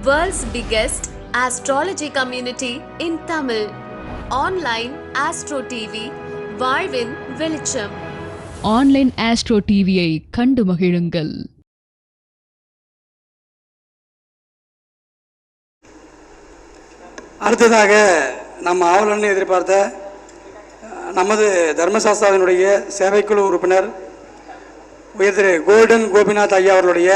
World's biggest astrology community in Tamil. Online Astro TV, வாழ்வின் வெளிச்சம். Online astro டிவியை கண்டு மகிழுங்கள். அடுத்ததாக நம்ம ஆவலுடன் எதிர்பார்த்த நமது தர்மசாஸ்திராவினுடைய சேவைக்குழு உறுப்பினர் உயர் திரு கோல்டன் கோபிநாத் ஐயா அவர்களுடைய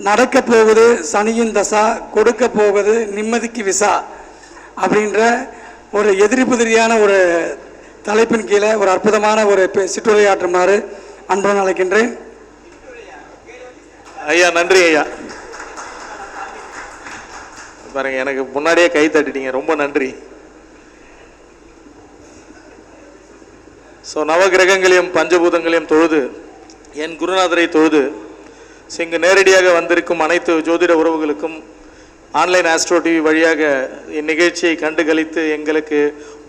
நடக்க போவது சனியின் தசா, கொடுக்க போவது நிம்மதிக்கு விசா அப்படின்ற ஒரு எதிரி புதிரியான ஒரு தலைப்பின் கீழே ஒரு அற்புதமான ஒரு சிற்றுரையாற்றுமாறு அன்புடன் அழைக்கின்றேன். ஐயா நன்றி ஐயா. பாருங்க, எனக்கு முன்னாடியே கை தட்டிட்டீங்க, ரொம்ப நன்றி. ஸோ நவகிரகங்களையும் பஞ்சபூதங்களையும் தொழுது என் குருநாதரை தொழுது இங்கு நேரடியாக வந்திருக்கும் அனைத்து ஜோதிட உறவுகளுக்கும் ஆன்லைன் ஆஸ்ட்ரோ டிவி வழியாக இந்நிகழ்ச்சியை கண்டு கழித்து எங்களுக்கு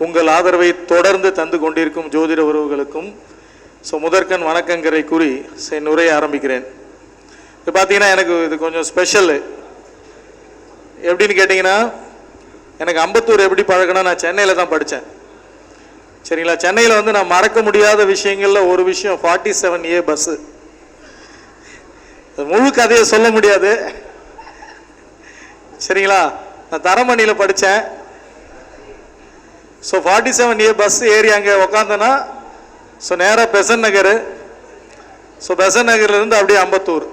உங்கள் ஆதரவை தொடர்ந்து தந்து கொண்டிருக்கும் ஜோதிட உறவுகளுக்கும் முதற்கண் வணக்கங்களை கூறி என் உரையை ஆரம்பிக்கிறேன். இப்போ பார்த்தீங்கன்னா எனக்கு இது கொஞ்சம் ஸ்பெஷல். எப்படின்னு கேட்டிங்கன்னா, எனக்கு அம்பத்தூர் எப்படி பழகினா, நான் சென்னையில் தான் படித்தேன். சரிங்களா? சென்னையில் நான் மறக்க முடியாத விஷயங்களில் ஒரு விஷயம் 47A பஸ்ஸு. முழு கதையை சொல்ல முடியாது. சரிங்களா? நான் தரமணியில் படித்தேன். 47A பஸ் ஏறி அங்கே உக்காந்தேன்னா நேராக பெசன் நகர், பெசன் நகர்லேருந்து அப்படியே அம்பத்தூர்.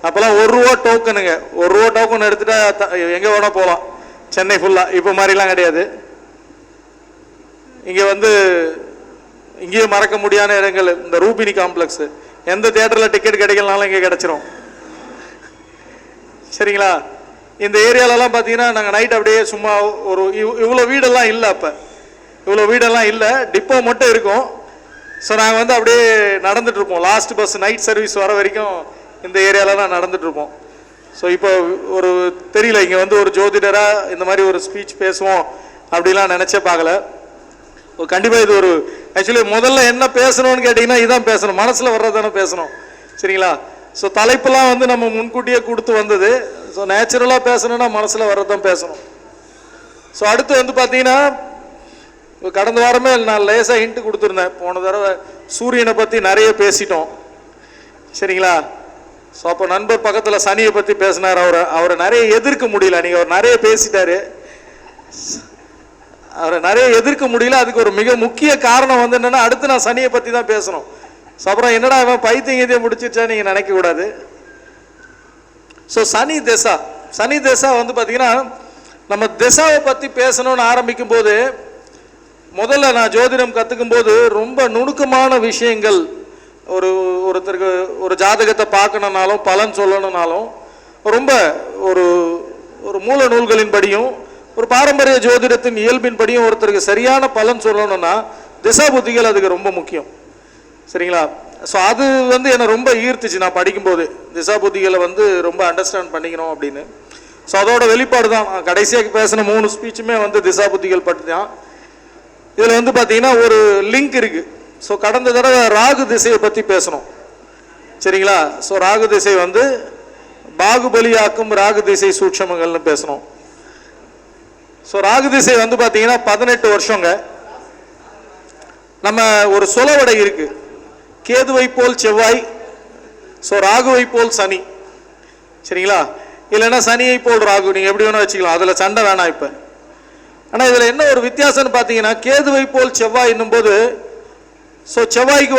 அப்போல்லாம் ₹1 டோக்கனுங்க. ₹1 டோக்கன் எடுத்துட்டா எங்கே வேணால் போகலாம் சென்னை ஃபுல்லாக. இப்போ மாதிரிலாம் கிடையாது. இங்கே இங்கேயும் மறக்க முடியாத இடங்கள் இந்த ரூபினி காம்ப்ளெக்ஸு. எந்த தியேட்டரில் டிக்கெட் கிடைக்கலனாலும் இங்கே கிடச்சிரும். சரிங்களா? இந்த ஏரியாலலாம் பார்த்தீங்கன்னா நாங்கள் நைட் அப்படியே சும்மா ஒரு இவ்வளோ வீடெல்லாம் இல்லை. அப்போ இவ்வளோ வீடெல்லாம் இல்லை, டிப்போ மட்டும் இருக்கும். நாங்கள் அப்படியே நடந்துகிட்ருப்போம். லாஸ்ட் பஸ் நைட் சர்வீஸ் வர வரைக்கும் இந்த ஏரியாலலாம் நடந்துகிட்ருப்போம். இப்போ ஒரு தெரியல, இங்கே ஒரு ஜோதிடராக இந்த மாதிரி ஒரு ஸ்பீச் பேசுவோம் அப்படிலாம் நினச்சே பார்க்கல. கண்டிப்பாக இது ஒரு ஆக்சுவலி முதல்ல என்ன பேசணும்னு கேட்டிங்கன்னா, இதான் பேசணும், மனசில் வர்றதானே பேசணும். சரிங்களா? தலைப்பெல்லாம் நம்ம முன்கூட்டியே கொடுத்து வந்தது. நேச்சுரலாக பேசணும்னா மனசில் வர்றதான் பேசணும். அடுத்து பார்த்தீங்கன்னா, கடந்த வாரமே நான் லேசாக ஹிண்ட் கொடுத்துருந்தேன். போன தடவை சூரியனை பற்றி நிறைய பேசிட்டோம். சரிங்களா? அப்போ நண்பர் பக்கத்தில் சனியை பற்றி பேசினார். அவரை நிறைய எதிர்க்க முடியல. நீங்கள் அவர் நிறைய பேசிட்டாரு, அவரை நிறைய எதிர்க்க முடியல. அதுக்கு ஒரு மிக முக்கிய காரணம் என்னன்னா, அடுத்து நான் சனியை பற்றி தான் பேசணும். அப்புறம் என்னடா அவன் பைத்தியங்கத்தையே முடிச்சிருச்சா நீங்கள் நினைக்கக்கூடாது. சனி திசா, சனி திசா பார்த்தீங்கன்னா, நம்ம திசாவை பற்றி பேசணும்னு ஆரம்பிக்கும் போது, முதல்ல நான் ஜோதிடம் கற்றுக்கும் போது ரொம்ப நுணுக்கமான விஷயங்கள், ஒருத்தருக்கு ஒரு ஜாதகத்தை பார்க்கணுன்னாலும் பலன் சொல்லணுன்னாலும் ரொம்ப ஒரு மூல நூல்களின் படியும் ஒரு பாரம்பரிய ஜோதிடத்தின் இயல்பின் படியும் ஒருத்தருக்கு சரியான பலன் சொல்லணும்னா திசா புத்திகள் அதுக்கு ரொம்ப முக்கியம். சரிங்களா? அது என்னை ரொம்ப ஈர்த்துச்சு நான் படிக்கும்போது. திசா புத்திகளை ரொம்ப அண்டர்ஸ்டாண்ட் பண்ணிக்கணும் அப்படின்னு. அதோட வெளிப்பாடு தான் கடைசியாக பேசின 3 ஸ்பீச்சுமே திசா புத்திகள் பற்றி தான். இதில் பார்த்தீங்கன்னா ஒரு லிங்க் இருக்குது. கடந்த தடவை ராகு திசையை பற்றி பேசணும். சரிங்களா? ராகு திசை பாகுபலியாக்கும் ராகு திசை சூட்சமங்கள்னு பேசணும். ராகு திசை பார்த்தீங்கன்னா 18 வருஷங்க. நம்ம ஒரு சொலவடை இருக்கு, கேதுவை போல் செவ்வாய், ராகுவை போல் சனி. சரிங்களா? இல்லைன்னா சனியை போல் ராகு, நீங்கள் எப்படி வேணா வச்சுக்கலாம், அதில் சண்டை வேணாம் இப்போ. ஆனால் இதில் என்ன ஒரு வித்தியாசம்னு பார்த்தீங்கன்னா, கேதுவை போல் செவ்வாய் என்னும் போது செவ்வாய்க்கு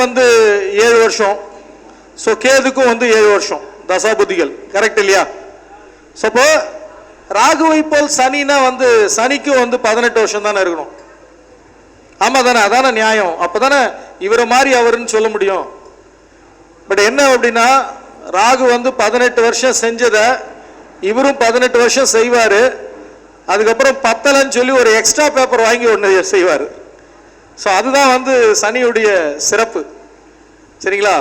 7 வருஷம், கேதுக்கும் 7 வருஷம் தசா புத்திகள். கரெக்ட் இல்லையா? அப்போ ராகுவை போல் சனினா சனிக்கும் 18 வருஷம் தானே இருக்கணும். ஆமாம் தானே? அதான நியாயம். அப்போ தானே இவரை மாதிரி அவருன்னு சொல்ல முடியும். பட் என்ன அப்படின்னா, ராகு 18 வருஷம் செஞ்சதை இவரும் 18 வருஷம் செய்வார். அதுக்கப்புறம் பத்தலைன்னு சொல்லி ஒரு எக்ஸ்ட்ரா பேப்பர் வாங்கி ஒன்று செய்வார். அதுதான் சனியுடைய சிறப்பு. சரிங்களா?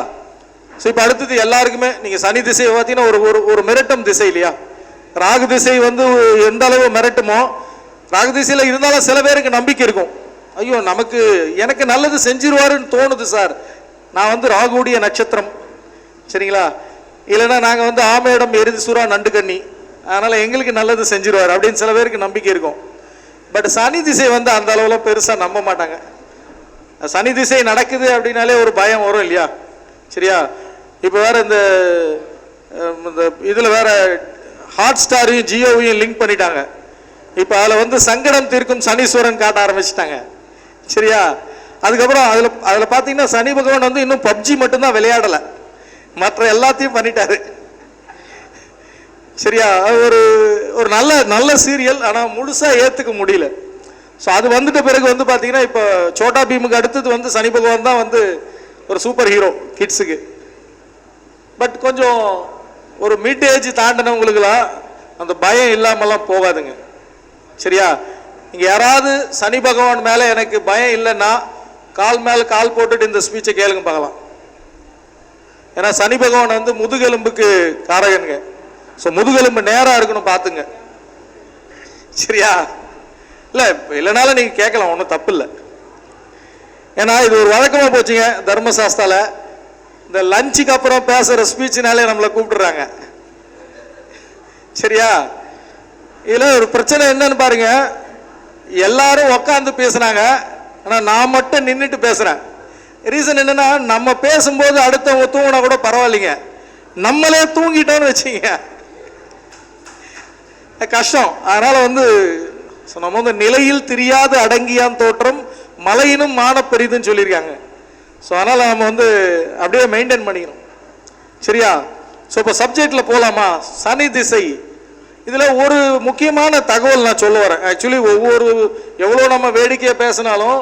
இப்போ அடுத்தது எல்லாருக்குமே நீங்கள் சனி திசையை பார்த்தீங்கன்னா ஒரு மிரட்டும் திசை இல்லையா? ராகு திசை எந்த அளவு மிரட்டுமோ, ராகு திசையில் இருந்தாலும் சில பேருக்கு நம்பிக்கை இருக்கும். ஐயோ எனக்கு நல்லது செஞ்சிருவாருன்னு தோணுது சார், நான் ராகுடைய நட்சத்திரம். சரிங்களா? இல்லைன்னா நாங்கள் ஆமேடம் எருதி சுறா நண்டு கண்ணி அதனால் எங்களுக்கு நல்லது செஞ்சிருவார் அப்படின்னு சில பேருக்கு நம்பிக்கை இருக்கும். பட் சனி திசை வந்து அந்த அளவில் பெருசாக நம்ப மாட்டாங்க. சனி திசை நடக்குது அப்படின்னாலே ஒரு பயம் வரும் இல்லையா? சரியா? இப்போ வேற இந்த இதில் வேற ஹாட் ஸ்டாரையும் ஜியோவையும் லிங்க் பண்ணிட்டாங்க. இப்போ அதில் வந்து சங்கடம் தீர்க்கும் சனீஸ்வரன் காட்ட ஆரம்பிச்சிட்டாங்க. சரியா? அதுக்கப்புறம் அதில் பார்த்தீங்கன்னா சனி பகவான் வந்து இன்னும் பப்ஜி மட்டும்தான் விளையாடலை, மற்ற எல்லாத்தையும் பண்ணிட்டாரு. சரியா? ஒரு ஒரு நல்ல நல்ல சீரியல், ஆனால் முழுசாக ஏற்றுக்க முடியல. ஸோ அது வந்துட்ட பிறகு வந்து பார்த்தீங்கன்னா இப்போ சோட்டா பீமுக்கு அடுத்தது வந்து சனி பகவான் தான் வந்து ஒரு சூப்பர் ஹீரோ கிட்ஸுக்கு. பட் கொஞ்சம் ஒரு மிட் ஏஜ் தாண்டினவங்களுக்குலாம் அந்த பயம் இல்லாமலாம் போகாதுங்க. சரியா? இங்கே யாராவது சனி பகவான் மேலே எனக்கு பயம் இல்லைன்னா கால் மேலே கால் போட்டுட்டு இந்த ஸ்பீச்சை கேளுங்க பார்க்கலாம். ஏன்னா சனி பகவான் வந்து முதுகெலும்புக்கு காரகனுங்க. ஸோ முதுகெலும்பு நேராக இருக்கணும் பார்த்துங்க. சரியா? இல்லை இல்லைனாலும் நீங்கள் கேட்கலாம், ஒன்றும் தப்பு இல்லை. ஏன்னா இது ஒரு வழக்கமாக போச்சுங்க தர்மசாஸ்தால. இந்த லஞ்சுக்கு அப்புறம் பேசுகிற ஸ்பீச்சினாலே நம்மளை கூப்பிடுறாங்க. சரியா? இதில் ஒரு பிரச்சனை என்னன்னு பாருங்க, எல்லாரும் உக்காந்து பேசுனாங்க, ஆனால் நான் மட்டும் நின்றுட்டு பேசுகிறேன். ரீசன் என்னன்னா, நம்ம பேசும்போது அடுத்தவங்க தூங்கினா கூட பரவாயில்லைங்க, நம்மளே தூங்கிட்டோன்னு வச்சுங்க கஷ்டம். அதனால வந்து நம்ம வந்து நிலையில் தெரியாது அடங்கியான் தோற்றம் மலையினும் மான பெரிதுன்னு சொல்லியிருக்காங்க. ஸோ அதனால் நம்ம வந்து அப்படியே மெயின்டைன் பண்ணிக்கணும். சரியா? ஸோ இப்போ சப்ஜெக்டில் போகலாமா? சனி திசை. இதில் ஒரு முக்கியமான தகவல் நான் சொல்ல வரேன். ஆக்சுவலி எவ்வளோ நம்ம வேடிக்கையாக பேசினாலும்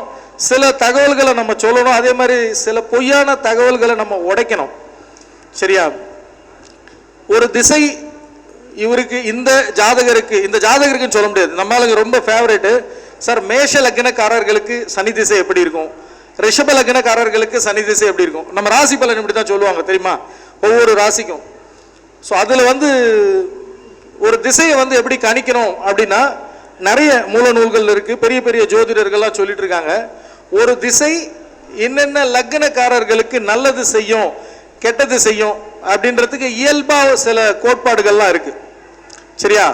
சில தகவல்களை நம்ம சொல்லணும், அதே மாதிரி சில பொய்யான தகவல்களை நம்ம உடைக்கணும். சரியா? ஒரு திசை இவருக்கு இந்த ஜாதகருக்குன்னு சொல்ல முடியாது. நம்மளுக்கு ரொம்ப ஃபேவரேட்டு சார் மேஷ லக்னக்காரர்களுக்கு சனி திசை எப்படி இருக்கும், ரிஷப லக்னக்காரர்களுக்கு சனி திசை எப்படி இருக்கும். நம்ம ராசி பலன் இப்படி தான் சொல்லுவாங்க தெரியுமா, ஒவ்வொரு ராசிக்கும். ஸோ அதில் வந்து ஒரு திசையை வந்து எப்படி கணிக்கணும் அப்படின்னா நிறைய மூல நூல்கள் இருக்கு, பெரிய பெரிய ஜோதிடர்கள்லாம் சொல்லிட்டு இருக்காங்க. ஒரு திசை என்னென்ன லக்னக்காரர்களுக்கு நல்லது செய்யும் கெட்டது செய்யும் அப்படின்றதுக்கு இயல்பாக சில கோட்பாடுகள்லாம் இருக்கு. சரியா?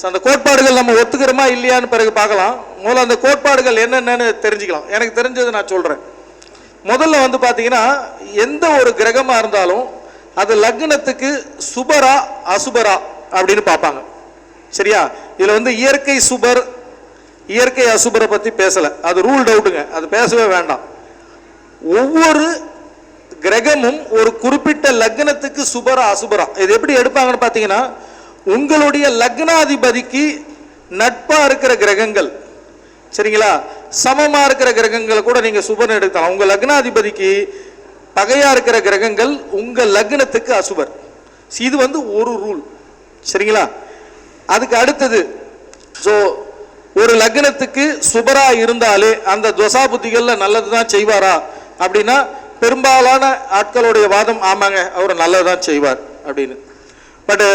அந்த கோட்பாடுகள் நம்ம ஒத்துக்கிறோமா இல்லையான்னு பிறகு பார்க்கலாம். முதல்ல அந்த கோட்பாடுகள் என்னென்னு தெரிஞ்சுக்கலாம். எனக்கு தெரிஞ்சது நான் சொல்றேன். முதல்ல வந்து பார்த்தீங்கன்னா எந்த ஒரு கிரகமா இருந்தாலும் அது லக்னத்துக்கு சுபரா அசுபரா அப்படின்னு பார்ப்பாங்க. சரியா? இதுல வந்து இயற்கை சுபர் இயற்கை அசுபரை பத்தி பேசல, அது ரூல் அவுட்டுங்க, அது பேசவே வேண்டாம். ஒவ்வொரு கிரகமும் ஒரு குறிப்பிட்ட லக்னத்துக்கு சுபரா அசுபரா இது எப்படி எடுப்பாங்கன்னு பார்த்தீங்கன்னா, உங்களுடைய லக்னாதிபதிக்கு நட்பா இருக்கிற கிரகங்கள், சரிங்களா, சமமா இருக்கிற கிரகங்களை கூட நீங்க சுபர்னு எடுக்கலாம். உங்க லக்னாதிபதிக்கு பகையா இருக்கிற கிரகங்கள் உங்க லக்னத்துக்கு அசுபர். இது வந்து ஒரு ரூல். சரிங்களா? அதுக்கு அடுத்தது, ஸோ ஒரு லக்னத்துக்கு சுபரா இருந்தாலே அந்த துவசா புத்திகள்ல நல்லதுதான் செய்வாரா அப்படின்னா பெரும்பாலான ஆட்களுடைய வாதம் ஆமாங்க அவர் நல்லதான் செய்வார் அப்படின்னு. பட்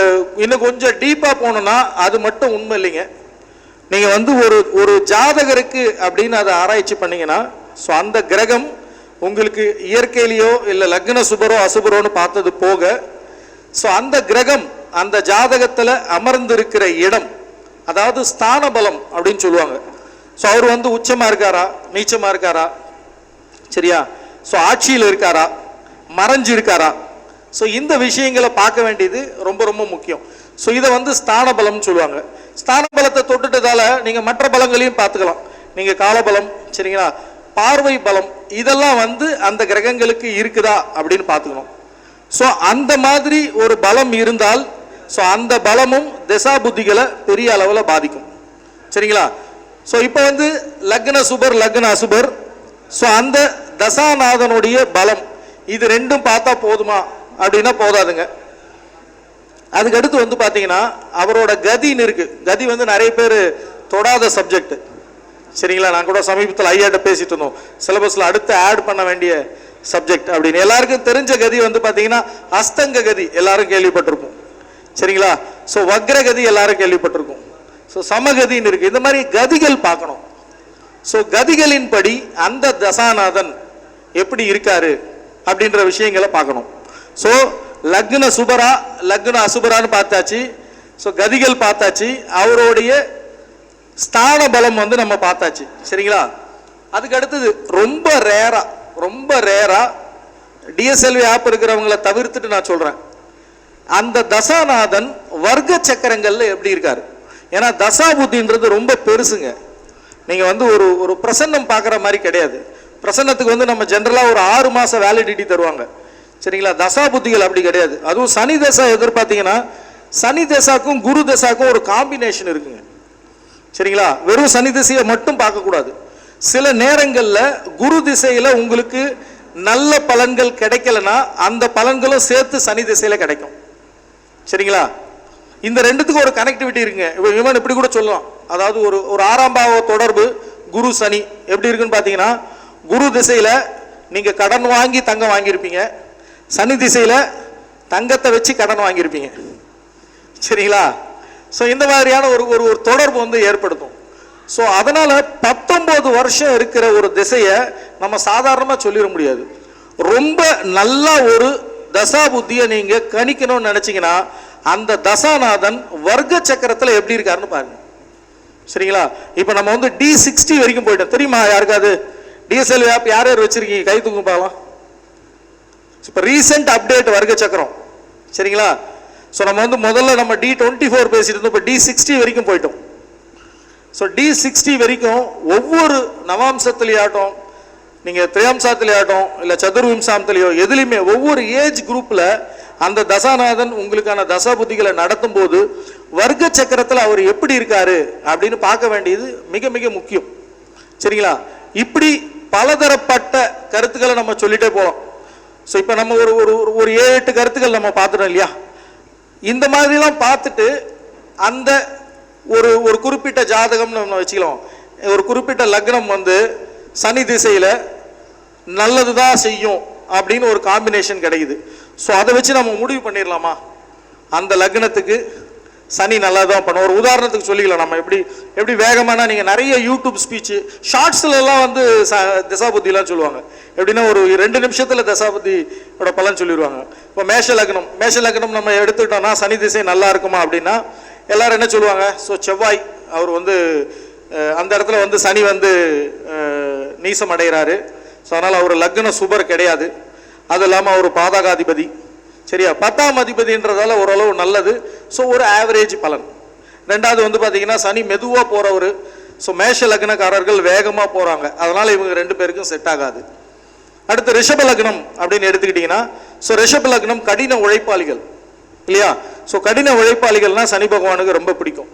இன்னும் கொஞ்சம் டீப்பா போனோம்னா அது மட்டும் உண்மை இல்லைங்க. நீங்க வந்து ஒரு ஜாதகருக்கு அப்படின்னு அதை ஆராய்ச்சி பண்ணீங்கன்னா, ஸோ அந்த கிரகம் உங்களுக்கு இயற்கையிலையோ இல்லை லக்ன சுபரோ அசுபரோன்னு பார்த்தது போக, ஸோ அந்த கிரகம் அந்த ஜாதகத்தில் அமர்ந்திருக்கிற இடம், அதாவது ஸ்தான பலம் அப்படின்னு சொல்லுவாங்க. ஸோ அவர் வந்து உச்சமா இருக்காரா நீச்சமா இருக்காரா, சரியா, ஸோ ஆட்சியில் இருக்காரா மறைஞ்சு இருக்காரா, ஸோ இந்த விஷயங்களை பார்க்க வேண்டியது ரொம்ப ரொம்ப முக்கியம். ஸோ இதை வந்து ஸ்தான பலம்னு சொல்லுவாங்க. ஸ்தான பலத்தை தொட்டுட்டதால நீங்க மற்ற பலங்களையும் பார்த்துக்கலாம். நீங்க காலபலம், சரிங்களா, பார்வை பலம், இதெல்லாம் வந்து அந்த கிரகங்களுக்கு இருக்குதா அப்படின்னு பார்த்துக்கணும். ஸோ அந்த மாதிரி ஒரு பலம் இருந்தால் ஸோ அந்த பலமும் திசா புத்திகளை பெரிய அளவில் பாதிக்கும். சரிங்களா? ஸோ இப்போ வந்து லக்ன சுபர் லக்ன அசுபர், ஸோ அந்த தசாநாதனுடைய பலம் இது ரெண்டும் பார்த்தா போதுமா அப்படின்னா போதாதுங்க. அதுக்கு அடுத்து வந்து பார்த்தீங்கன்னா அவரோட கதின்னு இருக்கு. கதி வந்து நிறைய பேர் தொடாத சப்ஜெக்ட். சரிங்களா? நான் கூட சமீபத்தில் ஐயாட்ட பேசிட்டு இருந்தோம், சிலபஸில் அடுத்து ஆட் பண்ண வேண்டிய சப்ஜெக்ட் அப்படின்னு. எல்லாருக்கும் தெரிஞ்ச கதி வந்து பார்த்தீங்கன்னா அஸ்தங்க கதி எல்லாரும் கேள்விப்பட்டிருப்போம். சரிங்களா? ஸோ வக்ரகதி எல்லாரும் கேள்விப்பட்டிருக்கோம். ஸோ சமகதின்னு இருக்கு. இந்த மாதிரி கதிகள் பார்க்கணும். ஸோ கதிகளின் படி அந்த தசாநாதன் எப்படி இருக்காரு அப்படின்ற விஷயங்களை பார்க்கணும். ஸோ லக்ன சுபரா லக்ன அசுபரான்னு பார்த்தாச்சு. ஸோ கதிகள் பார்த்தாச்சு, அவருடைய ஸ்தான பலம் வந்து நம்ம பார்த்தாச்சு. சரிங்களா? அதுக்கு அடுத்தது ரொம்ப ரேரா டிஎஸ்எல்வி ஆப் இருக்கிறவங்களை தவிர்த்துட்டு நான் சொல்றேன், அந்த தசாநாதன் வர்க்க சக்கரங்கள்ல எப்படி இருக்காரு. ஏன்னா தசா புத்தின்றது ரொம்ப பெருசுங்க. நீங்க வந்து ஒரு பிரசன்னம் பார்க்குற மாதிரி கிடையாது. பிரசன்னத்துக்கு வந்து நம்ம ஜென்ரலா ஒரு 6 மாசம் வேலிடிட்டி தருவாங்க. சரிங்களா? தசா புத்திகள் அப்படி கிடையாது. அதுவும் சனி தசா எதிர்பார்த்தீங்கன்னா சனி தசாக்கும் குரு தசாக்கும் ஒரு காம்பினேஷன் இருக்குங்க. சரிங்களா? வெறும் சனி திசையை மட்டும் பார்க்கக்கூடாது. சில நேரங்களில் குரு திசையில உங்களுக்கு நல்ல பலன்கள் கிடைக்கலன்னா அந்த பலன்களும் சேர்த்து சனி திசையில கிடைக்கும். சரிங்களா? இந்த ரெண்டுத்துக்கும் ஒரு கனெக்டிவிட்டி இருக்குங்க. இவன் இப்படி கூட சொல்லலாம், அதாவது ஒரு 6ஆம் பாவ தொடர்பு குரு சனி எப்படி இருக்குன்னு பார்த்தீங்கன்னா, குரு திசையில நீங்க கடன் வாங்கி தங்கம் வாங்கியிருப்பீங்க, சனி திசையில தங்கத்தை வச்சு கடன் வாங்கியிருப்பீங்க. சரிங்களா? ஸோ இந்த மாதிரியான ஒரு தொடர்பு வந்து ஏற்படுத்தும். ஸோ அதனால 19 வருஷம் இருக்கிற ஒரு திசையை நம்ம சாதாரணமாக சொல்லிட முடியாது. ரொம்ப நல்ல ஒரு தசா புத்தியை நீங்க கணிக்கணும்னு நினைச்சீங்கன்னா அந்த தசாநாதன் வர்க்க சக்கரத்தில் எப்படி இருக்காருன்னு பாருங்க. சரிங்களா? இப்போ நம்ம வந்து D60 வரைக்கும் போயிட்டோம். தெரியுமா யாருக்காவது? டிஎஸ்எல்வி ஆப் யார் யார் வச்சிருக்கீங்க? கை தூங்க பார்க்கலாம். இப்போ ரீசெண்ட் அப்டேட் வர்க்க சக்கரம். சரிங்களா? ஸோ நம்ம வந்து முதல்ல நம்ம D24 பேசிட்டு இருந்தோம், இப்போ D60 வரைக்கும் போயிட்டோம். ஸோ D60 வரைக்கும் ஒவ்வொரு நவாம்சத்துலையாட்டம், நீங்கள் திரையம்சாத்திலையாட்டம் இல்லை சதுர்விம்சாமத்திலையோ எதுலையுமே ஒவ்வொரு ஏஜ் குரூப்பில் அந்த தசாநாதன் உங்களுக்கான தசா புத்திகளை நடத்தும் போது வர்க்க சக்கரத்தில் அவர் எப்படி இருக்காரு அப்படின்னு பார்க்க வேண்டியது மிக மிக முக்கியம். சரிங்களா? இப்படி பலதரப்பட்ட கருத்துக்களை நம்ம சொல்லிட்டே போகலாம். ஸோ இப்போ நம்ம ஒரு 7-8 கருத்துக்கள் நம்ம பார்த்துட்டோம் இல்லையா? இந்த மாதிரிலாம் பார்த்துட்டு அந்த ஒரு குறிப்பிட்ட ஜாதகம் நம்ம வச்சுக்கலாம். ஒரு குறிப்பிட்ட லக்னம் வந்து சனி திசையில் நல்லது தான் செய்யும் அப்படின்னு ஒரு காம்பினேஷன் கிடைக்குது. ஸோ அதை வச்சு நம்ம முடிவு பண்ணிடலாமா அந்த லக்னத்துக்கு சனி நல்லா தான் பண்ணும்? ஒரு உதாரணத்துக்கு சொல்லிக்கலாம். நம்ம எப்படி வேகமானா நீங்கள் நிறைய யூடியூப் ஸ்பீச்சு ஷார்ட்ஸ்லாம் வந்து தசாபுத்திலாம் சொல்லுவாங்க. எப்படின்னா ஒரு 2 நிமிஷத்தில் தசாபுத்தியோட பலன் சொல்லிடுவாங்க. இப்போ மேஷ லக்னம் நம்ம எடுத்துக்கிட்டோம்னா சனி திசை நல்லா இருக்குமா அப்படின்னா எல்லாரும் என்ன சொல்லுவாங்க? ஸோ செவ்வாய் அவர் வந்து அந்த இடத்துல வந்து சனி வந்து நீசம் அடைகிறாரு. ஸோ அதனால் அவர் லக்ன சுபர் கிடையாது. அது இல்லாமல் அவர் பாதகாதிபதி. சரியா? 10ஆம் அதிபதின்றதால ஓரளவு நல்லது. ஸோ ஒரு ஆவரேஜ் பலன். ரெண்டாவது வந்து பார்த்தீங்கன்னா சனி மெதுவாக போகிறவர். ஸோ மேஷ லக்னக்காரர்கள் வேகமாக போகிறாங்க, அதனால் இவங்க 2 பேருக்கும் செட் ஆகாது. அடுத்து ரிஷப லக்னம் அப்படின்னு எடுத்துக்கிட்டிங்கன்னா, ஸோ ரிஷப லக்னம் கடின உழைப்பாளிகள் இல்லையா? ஸோ கடின உழைப்பாளிகள்னா சனி பகவானுக்கு ரொம்ப பிடிக்கும்.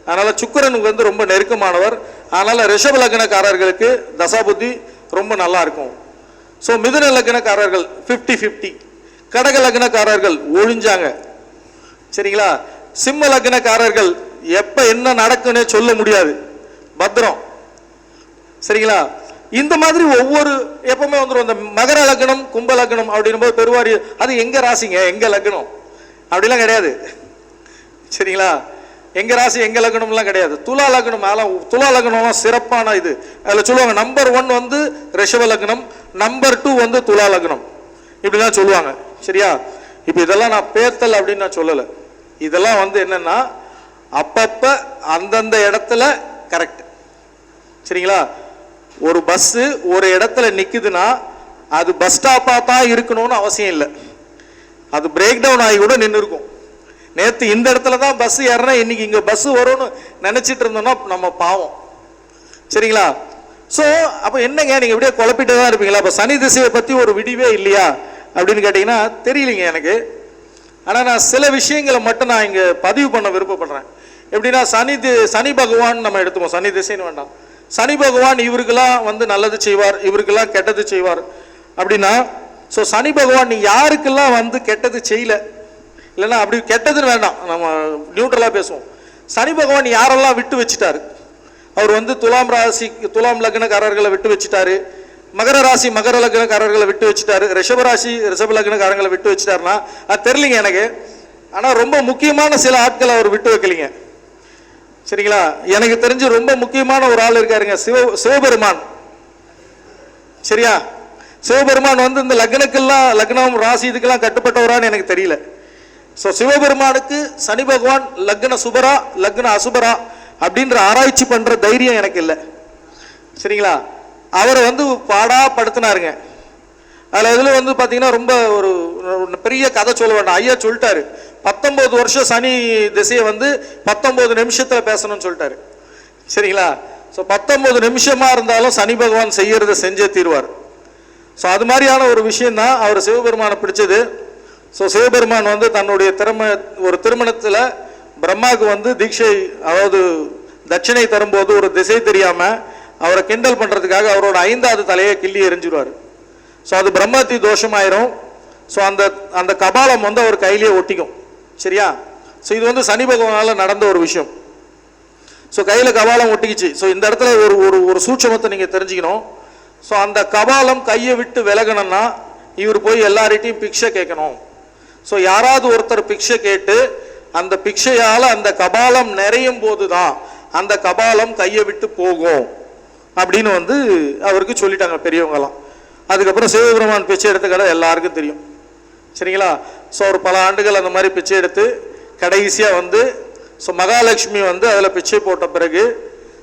அதனால் சுக்கிரனுக்கு வந்து ரொம்ப நெருக்கமானவர். அதனால் ரிஷப லக்னக்காரர்களுக்கு தசாபுத்தி ரொம்ப நல்லா இருக்கும். ஸோ மிதுன லக்னக்காரர்கள் 50-50. கடக லக்னக்காரர்கள் ஒழிஞ்சாங்க. சரிங்களா? சிம்ம லக்னக்காரர்கள் எப்ப என்ன நடக்குன்னு சொல்ல முடியாது, பத்திரம். சரிங்களா? இந்த மாதிரி ஒவ்வொரு எப்பவுமே வந்துடும். இந்த மகர லக்னம் கும்ப லக்னம் அப்படின்னும் போது பெருவாரி அது எங்க ராசிங்க எங்க லக்னம் அப்படிலாம் கிடையாது. சரிங்களா? எங்க ராசி எங்க லக்னம்லாம் கிடையாது. துலா லக்னம், துலா லக்னம் சிறப்பான இது. அதில் சொல்லுவாங்க நம்பர் 1 வந்து ரிஷப லக்னம், நம்பர் 2 வந்து துலா லக்னம், இப்படிலாம் சொல்லுவாங்க. சரியா? இப்போ இதெல்லாம் நான் பேத்தல் அப்படின்னு நான் சொல்லலை. இதெல்லாம் வந்து என்னன்னா அப்பப்ப அந்தந்த இடத்துல கரெக்ட். சரிங்களா? ஒரு பஸ்ஸு ஒரு இடத்துல நிற்குதுன்னா அது பஸ் ஸ்டாப்பாக தான் இருக்கணும்னு அவசியம் இல்லை. அது பிரேக் டவுன் ஆகி கூட நின்று இருக்கும். நேற்று இந்த இடத்துல தான் பஸ் ஏறினா இன்னைக்கு இங்கே பஸ் வரும்னு நினச்சிட்டு இருந்தோம்னா நம்ம பாவம். சரிங்களா? ஸோ அப்போ என்னங்க நீங்கள் இப்படியே குழப்பிட்டு தான் இருப்பீங்களா? அப்போ சனி திசையை பற்றி ஒரு விடிவே இல்லையா அப்படின்னு கேட்டிங்கன்னா தெரியலிங்க எனக்கு. ஆனால் நான் சில விஷயங்களை மட்டும் நான் இங்கே பதிவு பண்ண விருப்பப்படுறேன். எப்படின்னா சனி பகவான் நம்ம எடுத்துப்போம். சனி திசைன்னு வேண்டாம். சனி பகவான் இவருக்கெல்லாம் வந்து நல்லது செய்வார், இவருக்கெல்லாம் கெட்டது செய்வார் அப்படின்னா, ஸோ சனி பகவான் நீ யாருக்கெல்லாம் வந்து கெட்டது செய்யல, இல்லைன்னா அப்படி கெட்டதுன்னு வேண்டாம், நம்ம நியூட்ரலாக பேசுவோம். சனி பகவான் யாரெல்லாம் விட்டு வச்சுட்டாரு? அவர் வந்து துலாம் லக்னக்காரர்களை விட்டு வச்சுட்டாரு, மகர ராசி மகர லக்னக்காரர்களை விட்டு வச்சுட்டாரு, ரிஷபராசி ரிஷப லக்னக்காரங்களை விட்டு வச்சுட்டாருன்னா அது தெரியலிங்க எனக்கு. ஆனால் ரொம்ப முக்கியமான சில ஆட்களை அவர் விட்டு வைக்கலிங்க. சரிங்களா? எனக்கு தெரிஞ்சு ரொம்ப முக்கியமான ஒரு ஆள் இருக்காருங்க, சிவபெருமான். சரியா? சிவபெருமான் வந்து இந்த லக்னம் ராசி இதுக்கெல்லாம் கட்டுப்பட்டவரான்னு எனக்கு தெரியல. ஸோ சிவபெருமானுக்கு சனி பகவான் லக்ன சுபரா லக்ன அசுபரா அப்படின்ற ஆராய்ச்சி பண்ற தைரியம் எனக்கு இல்லை. சரிங்களா? அவரை வந்து பாடாப்படுத்தினாருங்க. அதில் இதில் வந்து பார்த்தீங்கன்னா ரொம்ப ஒரு பெரிய கதை சொல்ல வேண்டாம். ஐயா சொல்லிட்டாரு 19 வருஷம் சனி திசையை வந்து 19 நிமிஷத்தில் பேசணும்னு சொல்லிட்டாரு. சரிங்களா? ஸோ 19 நிமிஷமா இருந்தாலும் சனி பகவான் செய்யறதை செஞ்சே தீர்வார். ஸோ அது மாதிரியான ஒரு விஷயம்தான் அவர் சிவபெருமானை பிடிச்சது. ஸோ சிவபெருமான் வந்து தன்னுடைய ஒரு திருமணத்தில் பிரம்மாவுக்கு வந்து தீட்சை, அதாவது தட்சிணை தரும்போது ஒரு திசை தெரியாமல் அவரை கிண்டல் பண்ணுறதுக்காக அவரோட 5வது தலையை கிள்ளி எரிஞ்சிருவார். ஸோ அது பிரம்மத்தி தோஷமாயிரும். ஸோ அந்த கபாலம் வந்து அவர் கையிலேயே ஒட்டிக்கும். சரியா? ஸோ இது வந்து சனி பகவானால் நடந்த ஒரு விஷயம். ஸோ கையில் கபாலம் ஒட்டிக்கிச்சு. ஸோ இந்த இடத்துல ஒரு சூட்சமத்தை நீங்கள் தெரிஞ்சுக்கணும். ஸோ அந்த கபாலம் கையை விட்டு விலகணும்னா இவர் போய் எல்லார்கிட்டையும் பிக்ஷை கேட்கணும். ஸோ யாராவது ஒருத்தர் பிக்ஷை கேட்டு அந்த பிக்ஷையால் அந்த கபாலம் நிறையும் போது தான் அந்த கபாலம் கையை விட்டு போகும் அப்படின்னு வந்து அவருக்கு சொல்லிட்டாங்க பெரியவங்கலாம். அதுக்கப்புறம் சிவபெருமான் பிச்சை எடுத்த கதை எல்லாருக்கும் தெரியும். சரிங்களா? ஸோ ஒரு பல ஆண்டுகள் அந்த மாதிரி பிச்சை எடுத்து கடைசியாக வந்து ஸோ மகாலட்சுமி வந்து அதில் பிச்சை போட்ட பிறகு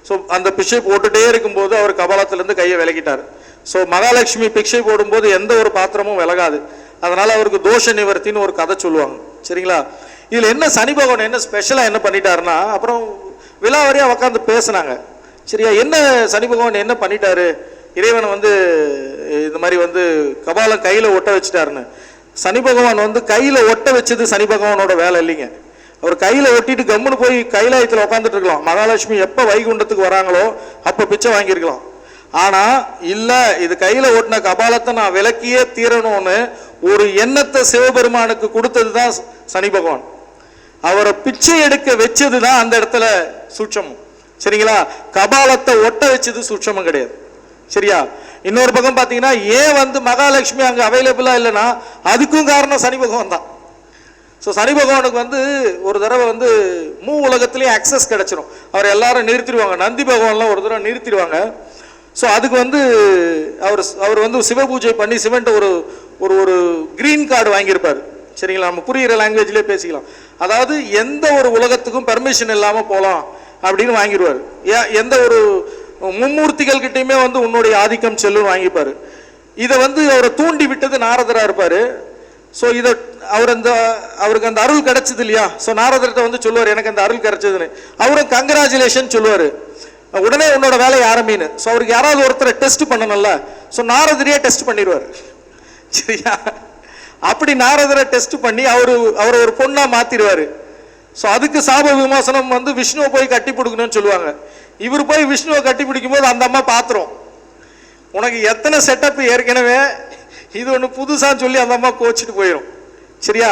ஸோ அந்த பிச்சை போட்டுகிட்டே இருக்கும்போது அவர் கபாலத்திலேருந்து கையை விலகிட்டார். ஸோ மகாலட்சுமி பிச்சை போடும்போது எந்த ஒரு பாத்திரமும் விலகாது. அதனால் அவருக்கு தோஷ நிவர்த்தின்னு ஒரு கதை சொல்லுவாங்க. சரிங்களா? இதில் என்ன சனி பகவான் என்ன ஸ்பெஷலாக என்ன பண்ணிட்டாருன்னா, அப்புறம் விழாவரியாக உட்காந்து பேசுனாங்க. சரியா? என்ன சனி பகவான் என்ன பண்ணிட்டாரு, இறைவனை வந்து இந்த மாதிரி வந்து கபாலம் கையில் ஒட்ட வச்சுட்டாருன்னு. சனி பகவான் வந்து கையில் ஒட்ட வச்சது சனி பகவானோட வேலை இல்லைங்க. அவர் கையில் ஒட்டிட்டு கம்முன்னு போய் கைலாயத்தில் உட்காந்துட்டு இருக்கலாம். மகாலட்சுமி எப்போ வைகுண்டத்துக்கு வராங்களோ அப்போ பிச்சை வாங்கியிருக்கலாம். ஆனால் இல்லை, இது கையில் ஒட்டின கபாலத்தை நான் விலக்கியே தீரணும்னு ஒரு எண்ணத்தை சிவபெருமானுக்கு கொடுத்தது தான் சனி பகவான். அவரை பிச்சை எடுக்க வச்சது தான் அந்த இடத்துல சூட்சமம். சரிங்களா? கபாலத்தை ஒட்ட வச்சது சூட்சமம் கிடையாது. சரியா? இன்னொரு பக்கம் பார்த்தீங்கன்னா ஏன் வந்து மகாலட்சுமி அங்கே அவைலபிளா இல்லைன்னா அதுக்கும் காரணம் சனி பகவான் தான். ஸோ சனி பகவானுக்கு வந்து ஒரு தடவை வந்து உலகத்திலேயே அக்சஸ் கிடைச்சிடும். அவர் எல்லாரும் நிறுத்திடுவாங்க. நந்தி பகவான்லாம் ஒரு தடவை நிறுத்திடுவாங்க. ஸோ அதுக்கு வந்து அவர் வந்து சிவ பூஜை பண்ணி சிவன்ட்ட ஒரு ஒரு கிரீன் கார்டு வாங்கியிருப்பார். சரிங்களா? நம்ம புரிகிற லாங்குவேஜ்லேயே பேசிக்கலாம். அதாவது எந்த ஒரு உலகத்துக்கும் பெர்மிஷன் இல்லாமல் போகலாம் அப்படின்னு வாங்கிடுவார். எந்த ஒரு மும்மூர்த்திகள் கிட்டையுமே வந்து உன்னுடைய ஆதிக்கம் செல்லும் வாங்கிப்பார். இதை வந்து அவரை தூண்டி விட்டது நாரதராக இருப்பார். ஸோ இதை அவருக்கு அந்த அருள் கிடைச்சது இல்லையா? ஸோ நாரதர்கிட்ட வந்து சொல்லுவார் எனக்கு அந்த அருள் கிடைச்சதுன்னு. அவரும் கங்க்ராச்சுலேஷன் சொல்லுவார். உடனே உன்னோட வேலையை ஆரம்பின்னு. ஸோ அவருக்கு யாராவது ஒருத்தரை டெஸ்ட் பண்ணணும்ல. ஸோ நாரதரையே டெஸ்ட் பண்ணிடுவார். சரியா? அப்படி நாரதரை டெஸ்ட் பண்ணி அவரை ஒரு பொண்ணா மாத்திடுவாரு. ஸோ அதுக்கு சாப விமோசனம் வந்து விஷ்ணுவை போய் கட்டி பிடிக்கணும்னு சொல்லுவாங்க. இவர் போய் விஷ்ணுவை கட்டி பிடிக்கும் போது அந்த அம்மா பாத்திரம் உனக்கு எத்தனை செட்டப் ஏற்கனவே இது ஒன்று புதுசான்னு சொல்லி அந்த அம்மா கோச்சிட்டு போயிடும். சரியா?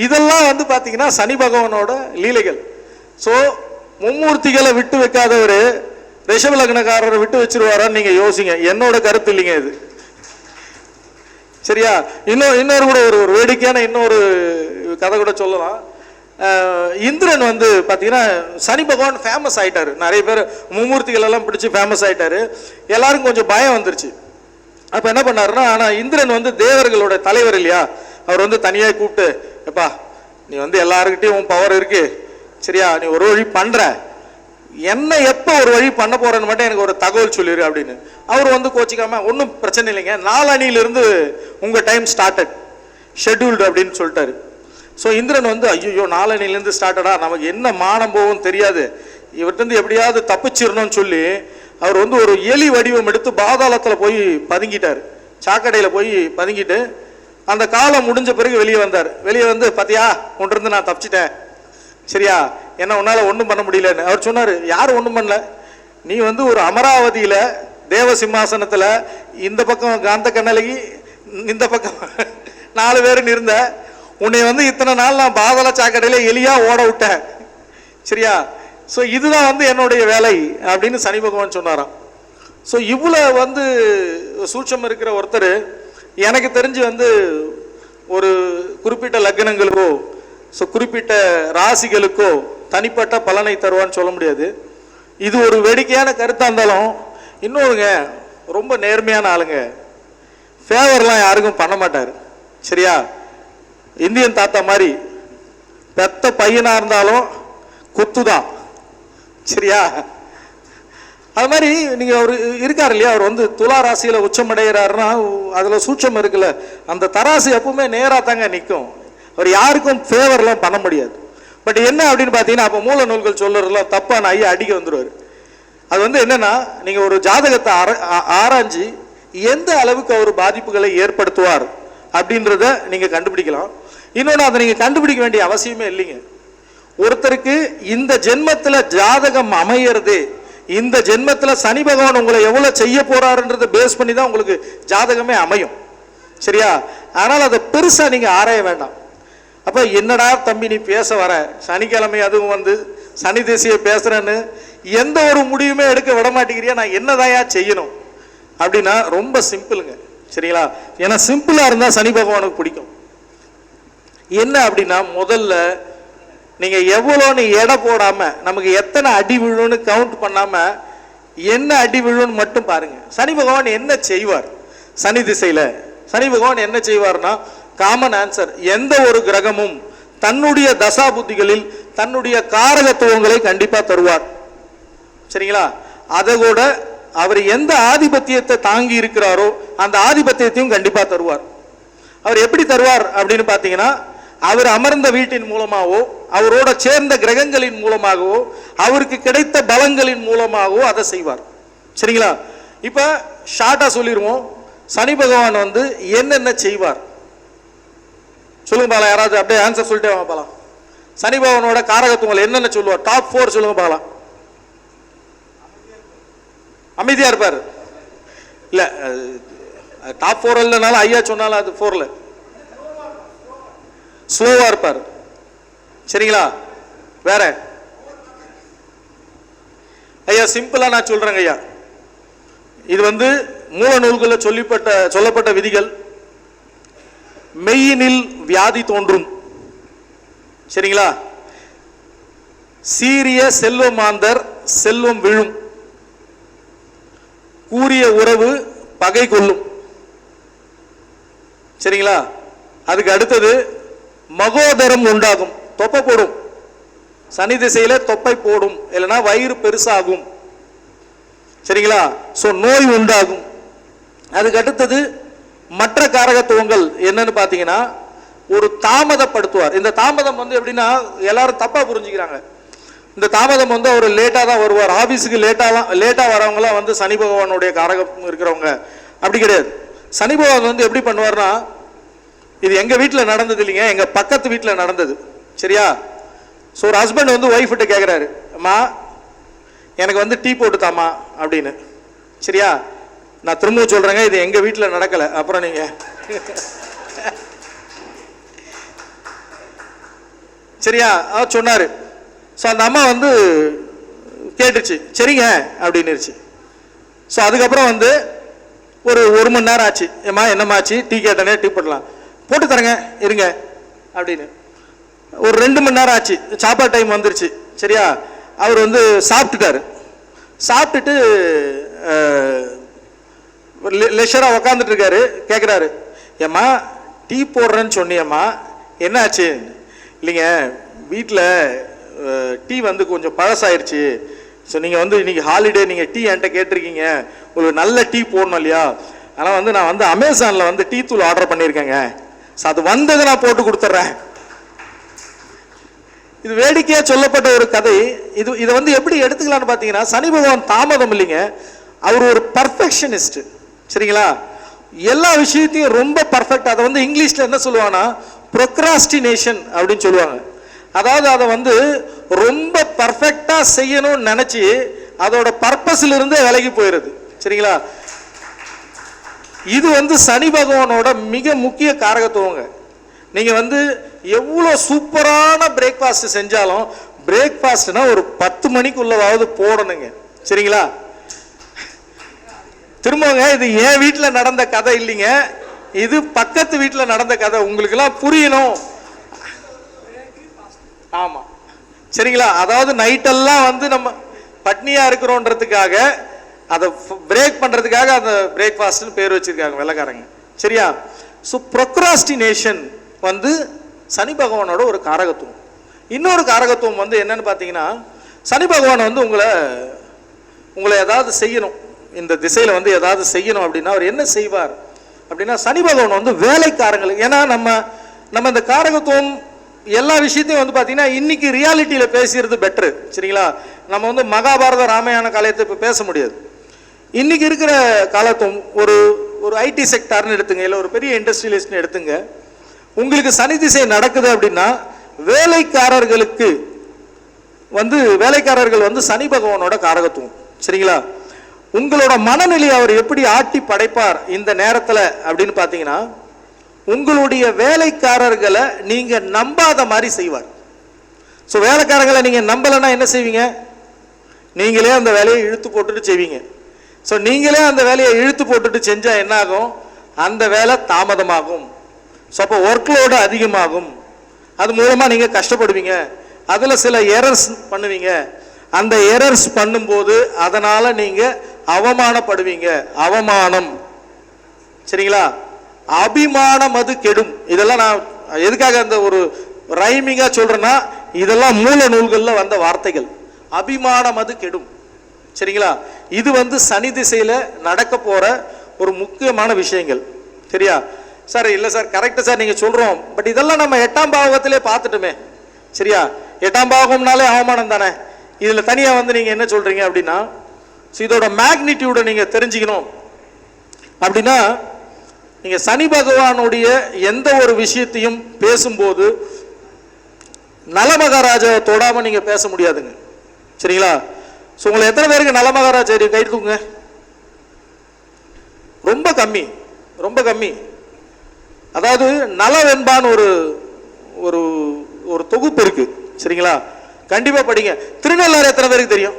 இதெல்லாம் வந்து பார்த்தீங்கன்னா சனி பகவானோட லீலைகள். ஸோ மும்மூர்த்திகளை விட்டு வைக்காதவர் ரிஷப லக்னக்காரரை விட்டு வச்சிருவாரான்னு நீங்க யோசிங்க. என்னோட கருத்து இல்லைங்க இது. சரியா? இன்னொரு கூட ஒரு வேடிக்கையான இன்னொரு கதை கூட சொல்லலாம். இந்திரன் வந்து பார்த்தீங்கன்னா சனி பகவான் ஃபேமஸ் ஆயிட்டாரு. நிறைய பேர் மும்மூர்த்திகள் எல்லாம் பிடிச்சி ஃபேமஸ் ஆயிட்டாரு. எல்லாருக்கும் கொஞ்சம் பயம் வந்துருச்சு. அப்போ என்ன பண்ணாருன்னா, ஆனால் இந்திரன் வந்து தேவர்களோட தலைவர் இல்லையா, அவர் வந்து தனியாக கூப்பிட்டு எப்பா நீ வந்து எல்லாருக்கிட்டையும் உன் பவர் இருக்கு. சரியா? நீ ஒரு வழி பண்ற, என்ன எப்போ ஒரு வழி பண்ண போறேன்னு மட்டும் எனக்கு ஒரு தகவல் சொல்லிடு அப்படின்னு. அவர் வந்து கோச்சிக்காம ஒன்றும் பிரச்சனை இல்லைங்க, 4 அணியிலிருந்து உங்க டைம் ஸ்டார்டட் ஷெட்யூல்டு அப்படின்னு சொல்லிட்டாரு. ஸோ இந்திரன் வந்து ஐயோ 4 அணியிலேருந்து ஸ்டார்டடா, நமக்கு என்ன மானம் போகும் தெரியாது, இவர்கிட்ட எப்படியாவது தப்பிச்சிடணும்னு சொல்லி அவர் வந்து ஒரு எலி வடிவம் எடுத்து பாதாளத்தில் போய் பதுங்கிட்டார். சாக்கடையில் போய் பதுங்கிட்டு அந்த காலம் முடிஞ்ச பிறகு வெளியே வந்தார். வெளியே வந்து பார்த்தியா ஒன்றிருந்து நான் தப்பிச்சிட்டேன். சரியா? என்ன உன்னால் ஒன்றும் பண்ண முடியலன்னு அவர் சொன்னார். யாரும் ஒன்றும் பண்ணல, நீ வந்து ஒரு அமராவதியில் தேவ சிம்மாசனத்தில் இந்த பக்கம் காந்த கண்ணலகி இந்த பக்கம் 4 பேர் இருந்த உன்னை வந்து இத்தனை நாள் நான் பாதாள சாக்கடையில எலியா ஓட விட்டேன். சரியா? ஸோ இதுதான் வந்து என்னுடைய வேலை அப்படின்னு சனி பகவான் சொன்னாராம். ஸோ இவ்வளோ வந்து சூட்சம் இருக்கிற ஒருத்தர் எனக்கு தெரிஞ்சு வந்து ஒரு குறிப்பிட்ட லக்னங்களுக்கோ ஸோ குறிப்பிட்ட ராசிகளுக்கோ தனிப்பட்ட பலனை தருவான்னு சொல்ல முடியாது. இது ஒரு வேடிக்கையான கருத்தாக இருந்தாலும் இன்னொருங்க ரொம்ப நேர்மையான ஆளுங்க, ஃபேவர்லாம் யாருக்கும் பண்ண மாட்டார். சரியா? இந்தியன் தாத்தா மாதிரி பெத்த பையனா இருந்தாலும் குத்துதான். சரியா? அது மாதிரி நீங்க அவர் இருக்காரு இல்லையா, அவர் வந்து துலா ராசியில உச்சமடைகிறாருன்னா அதுல சூட்சம் இருக்குல்ல, அந்த தராசு எப்பவுமே நேரா தாங்க நிற்கும். அவர் யாருக்கும் ஃபேவர்லாம் பண்ண முடியாது. பட் என்ன அப்படின்னு பார்த்தீங்கன்னா, அப்போ மூல நூல்கள் சொல்றதுலாம் தப்பான ஐயா அடிக்க வந்துடுவார். அது வந்து என்னன்னா, நீங்க ஒரு ஜாதகத்தை ஆராய்ஞ்சி எந்த அளவுக்கு அவர் பாதிப்புகளை ஏற்படுத்துவார் அப்படின்றத நீங்க கண்டுபிடிக்கலாம். இன்னொன்று, அதை நீங்க கண்டுபிடிக்க வேண்டிய அவசியமே இல்லைங்க. ஒருத்தருக்கு இந்த ஜென்மத்தில் ஜாதகம் அமையறது, இந்த ஜென்மத்தில் சனி பகவான் உங்களை எவ்வளவு செய்ய போறாருன்றதை பேஸ் பண்ணி தான் உங்களுக்கு ஜாதகமே அமையும். சரியா? ஆனால் அதை பெருசா நீங்க ஆராய வேண்டாம். அப்ப என்னடா தம்பி நீ பேச வர, சனிக்கிழமை அதுவும் வந்து சனி திசையை பேசுறேன்னு எந்த ஒரு முடிவுமே எடுக்க விட மாட்டேங்கிறியா, நான் என்னதாயா செய்யணும் அப்படின்னா ரொம்ப சிம்பிளுங்க. சரிங்களா? ஏன்னா சிம்பிளா இருந்தா சனி பகவானுக்கு பிடிக்கும். என்ன அப்படின்னா, முதல்ல நீங்க எவ்வளோன்னு எடை போடாம, நமக்கு எத்தனை அடி விழுன்னு கவுண்ட் பண்ணாம என்ன அடி விழுன்னு மட்டும் பாருங்க. சனி பகவான் என்ன செய்வார் சனி திசையில? சனி பகவான் என்ன செய்வார்னா, காமன் ஆன்சர், எந்த ஒரு கிரகமும் தன்னுடைய தசா புத்திகளில் தன்னுடைய காரகத்துவங்களை கண்டிப்பா தருவார். சரிங்களா? அதை கூட அவர் எந்த ஆதிபத்தியத்தை தாங்கி இருக்கிறாரோ அந்த ஆதிபத்தியத்தையும் கண்டிப்பா தருவார். அவர் எப்படி தருவார் அப்படின்னு பாத்தீங்கன்னா, அவர் அமர்ந்த வீட்டின் மூலமாகவோ, அவரோட சேர்ந்த கிரகங்களின் மூலமாகவோ, அவருக்கு கிடைத்த பலங்களின் மூலமாகவோ அதை செய்வார். சரிங்களா? இப்ப ஷார்ட்டா சொல்லிடுவோம், சனி பகவான் வந்து என்னென்ன செய்வார் சொல்லுங்க பாலாம். யாராவது அப்படியே ஆன்சர் சொல்லிட்டே வாங்க பாலாம். சனி பகவானோட காரகத்துவங்கள் என்னென்ன சொல்லுவார்? டாப் 4 சொல்லுங்க பாலாம். அமைதியா இருப்பார். இல்ல டாப் 4 இல்லைனாலும் ஐயா சொன்னாலும் அது 4ல ஸ்லோவா இருப்பார். சரிங்களா? வேற ஐயா சிம்பிளா நான் சொல்றேங்க ஐயா, இது வந்து மூல நூல்களில் சொல்லப்பட்ட விதிகள். மெய்யினில் வியாதி தோன்றும். சரிங்களா? சீரிய செல்வமாந்தர் செல்வம் விழும். கூறிய உறவு பகை கொள்ளும். சரிங்களா? அதுக்கு அடுத்தது மகோதரம் உண்டாகும். தொப்பை போடும். சனி திசையில தொப்பை போடும், இல்லைன்னா வயிறு பெருசாகும். சரிங்களா? சோ நோய் உண்டாகும். அதுக்கு அடுத்தது மற்ற காரகத்துவங்கள் என்னன்னு பாத்தீங்கன்னா, ஒரு தாமதப்படுத்துவார். இந்த தாமதம் வந்து எப்படின்னா, எல்லாரும் தப்பா புரிஞ்சுக்கிறாங்க. இந்த தாமதம் வந்து அவர் லேட்டா தான் வருவார். ஆபீஸுக்கு லேட்டா வரவங்களாம் வந்து சனி பகவானுடைய காரகம் இருக்கிறவங்க அப்படி கிடையாது. சனி பகவான் வந்து எப்படி பண்ணுவார்னா, இது எங்க வீட்டில் நடந்தது இல்லைங்க, எங்க பக்கத்து வீட்டில் நடந்தது. சரியா? ஸோ ஒரு ஹஸ்பண்ட் வந்து ஒய்ஃப்கிட்ட கேட்குறாரு, அம்மா எனக்கு வந்து டீ போட்டு தாமா அப்படின்னு. சரியா? நான் திரும்பவும் சொல்றேங்க, இது எங்க வீட்டில் நடக்கலை. அப்புறம் நீங்க சரியா சொன்னாரு. ஸோ அந்த அம்மா வந்து கேட்டுச்சு, சரிங்க அப்படின்னுருச்சு. ஸோ அதுக்கப்புறம் வந்து ஒரு மணி நேரம் ஆச்சு. ஏம்மா என்னம்மா ஆச்சு? டீ கேட்டனே, டீ போடலாம், போட்டு தரேங்க இருங்க அப்படின்னு. ஒரு 2 மணி நேரம் ஆச்சு. சாப்பாடு டைம் வந்துருச்சு. சரியா? அவர் வந்து சாப்பிட்டுட்டாரு. சாப்பிட்டுட்டு லெஷரா உக்காந்துட்டு இருக்காரு. கேட்குறாரு, ஏம்மா டீ போடுறேன்னு சொன்னியம்மா, என்ன ஆச்சு? இல்லைங்க, வீட்டில் டீ வந்து கொஞ்சம் பழசாயிருச்சு. ஸோ நீங்கள் வந்து இன்னைக்கு ஹாலிடே, நீங்கள் டீ என்கிட்ட கேட்டிருக்கீங்க, ஒரு நல்ல டீ போடணும் இல்லையா? ஆனால் வந்து நான் வந்து அமேசானில் வந்து டீ தூள் ஆர்டர் பண்ணியிருக்கேங்க. ஸோ அது வந்ததை நான் போட்டு கொடுத்துட்றேன். இது வேடிக்கையா சொல்லப்பட்ட ஒரு கதை. இதை வந்து எப்படி எடுத்துக்கலாம்னு பார்த்தீங்கன்னா, சனி பகவான் தாமதம் இல்லைங்க, அவர் ஒரு பர்ஃபெக்ஷனிஸ்ட். சரிங்களா? எல்லா விஷயத்தையும் ரொம்ப பர்ஃபெக்ட். அதை வந்து இங்கிலீஷ்ல என்ன சொல்லுவாங்கன்னா, ப்ரொக்ராஸ்டினேஷன் அப்படின்னு சொல்லுவாங்க. அதாவது அதை வந்து ரொம்ப பர்ஃபெக்டா செய்யணும்னு நினைச்சு அதோட பர்பஸ்ல இருந்து விலகி போயிருது. சரிங்களா? இது வந்து சனி பகவானோட மிக முக்கிய காரகத்துவங்க. நீங்க வந்து எவ்வளவு சூப்பரான பிரேக்ஃபாஸ்ட் செஞ்சாலும், பிரேக்ஃபாஸ்ட்னா ஒரு 10 மணிக்குள்ளவாவது போடணுங்க. சரிங்களா? திரும்பங்க, இது என் வீட்டில் நடந்த கதை இல்லைங்க, இது பக்கத்து வீட்டில் நடந்த கதை. உங்களுக்கு எல்லாம் புரியணும். ஆமா, சரிங்களா? அதாவது நைட்டெல்லாம் வந்து நம்ம பட்னியா இருக்கிறோன்றதுக்காக, அதை பிரேக் பண்றதுக்காக அந்த பிரேக்ஃபாஸ்ட்னு பேர் வச்சிருக்காங்க வெள்ளக்காரங்க. சரியா? ஸோ ப்ரொக்ராஸ்டினேஷன் வந்து சனி பகவானோட ஒரு காரகத்துவம். இன்னொரு காரகத்துவம் வந்து என்னன்னு பார்த்தீங்கன்னா, சனி பகவான் வந்து உங்களை ஏதாவது செய்யணும், இந்த திசையில் வந்து ஏதாவது செய்யணும் அப்படின்னா அவர் என்ன செய்வார் அப்படின்னா, சனி பகவான் வந்து வேலைக்காரங்களுக்கு, ஏன்னா நம்ம இந்த காரகத்துவம் எல்லா விஷயத்தையும் வந்து பார்த்தீங்கன்னா இன்னைக்கு ரியாலிட்டியில் பேசுறது பெட்ரு. சரிங்களா? நம்ம வந்து மகாபாரத ராமாயண காலத்தை இப்போ பேச முடியாது. இன்னைக்கு இருக்கிற காலத்துவம் ஒரு ஐடி செக்டார்னு எடுத்துங்க, இல்லை ஒரு பெரிய இண்டஸ்ட்ரியலிஸ்ட்னு எடுத்துங்க. உங்களுக்கு சனி திசை நடக்குது அப்படின்னா வேலைக்காரர்கள் வந்து சனி பகவானோட காரகத்துவம். சரிங்களா? உங்களோட மனநிலையை அவர் எப்படி ஆட்டி படைப்பார் இந்த நேரத்தில் அப்படின்னு பார்த்தீங்கன்னா, உங்களுடைய வேலைக்காரர்களை நீங்க நம்பாத மாதிரி செய்வார். ஸோ வேலைக்காரர்களை நீங்க நம்பலைன்னா என்ன செய்வீங்க? நீங்களே அந்த வேலையை இழுத்து போட்டுட்டு செய்வீங்க. ஸோ நீங்களே அந்த வேலையை இழுத்து போட்டுட்டு செஞ்சா என்ன ஆகும்? அந்த வேலை தாமதமாகும். ஸோ அப்போ ஒர்க்லோடு அதிகமாகும். அது மூலமா நீங்க கஷ்டப்படுவீங்க. அதுல சில எரர்ஸ் பண்ணுவீங்க. அந்த எரர்ஸ் பண்ணும்போது அதனால நீங்க அவமானப்படுவீங்க. அவமானம். சரிங்களா? அபிமானம் அது கெடும். இதெல்லாம் நான் எதுக்காக அந்த ஒரு ரைமிங்கா சொல்றேன்னா, இதெல்லாம் மூல நூல்கள்ல வந்த வார்த்தைகள். அபிமானம் அது கெடும். சரிங்களா? இது வந்து சனி திசையில நடக்க போற ஒரு முக்கியமான விஷயங்கள். சரியா? சார் இல்லை சார், கரெக்டா சார் நீங்க சொல்றோம், பட் இதெல்லாம் நம்ம 8ஆம் பாவகத்திலே பார்த்துட்டுமே. சரியா? 8ஆம் பாவகம்னாலே அவமானம் தானே. இதுல தனியா வந்து நீங்க என்ன சொல்றீங்க அப்படின்னா, இதோட மேக்னிடியூட நீங்க தெரிஞ்சுக்கணும் அப்படின்னா, நீங்க சனி பகவானுடைய எந்த ஒரு விஷயத்தையும் பேசும்போது நலமகாராஜாவை தொடாம நீங்க பேச முடியாதுங்க. சரிங்களா? ஸோ உங்களை எத்தனை பேருக்கு நலமகாராஜா கை தூக்குங்க? ரொம்ப கம்மி, ரொம்ப கம்மி. அதாவது நலவென்பான்னு ஒரு ஒரு தொகுப்பு இருக்கு. சரிங்களா? கண்டிப்பா படிங்க. திருநள்ளாறு எத்தனை பேருக்கு தெரியும்?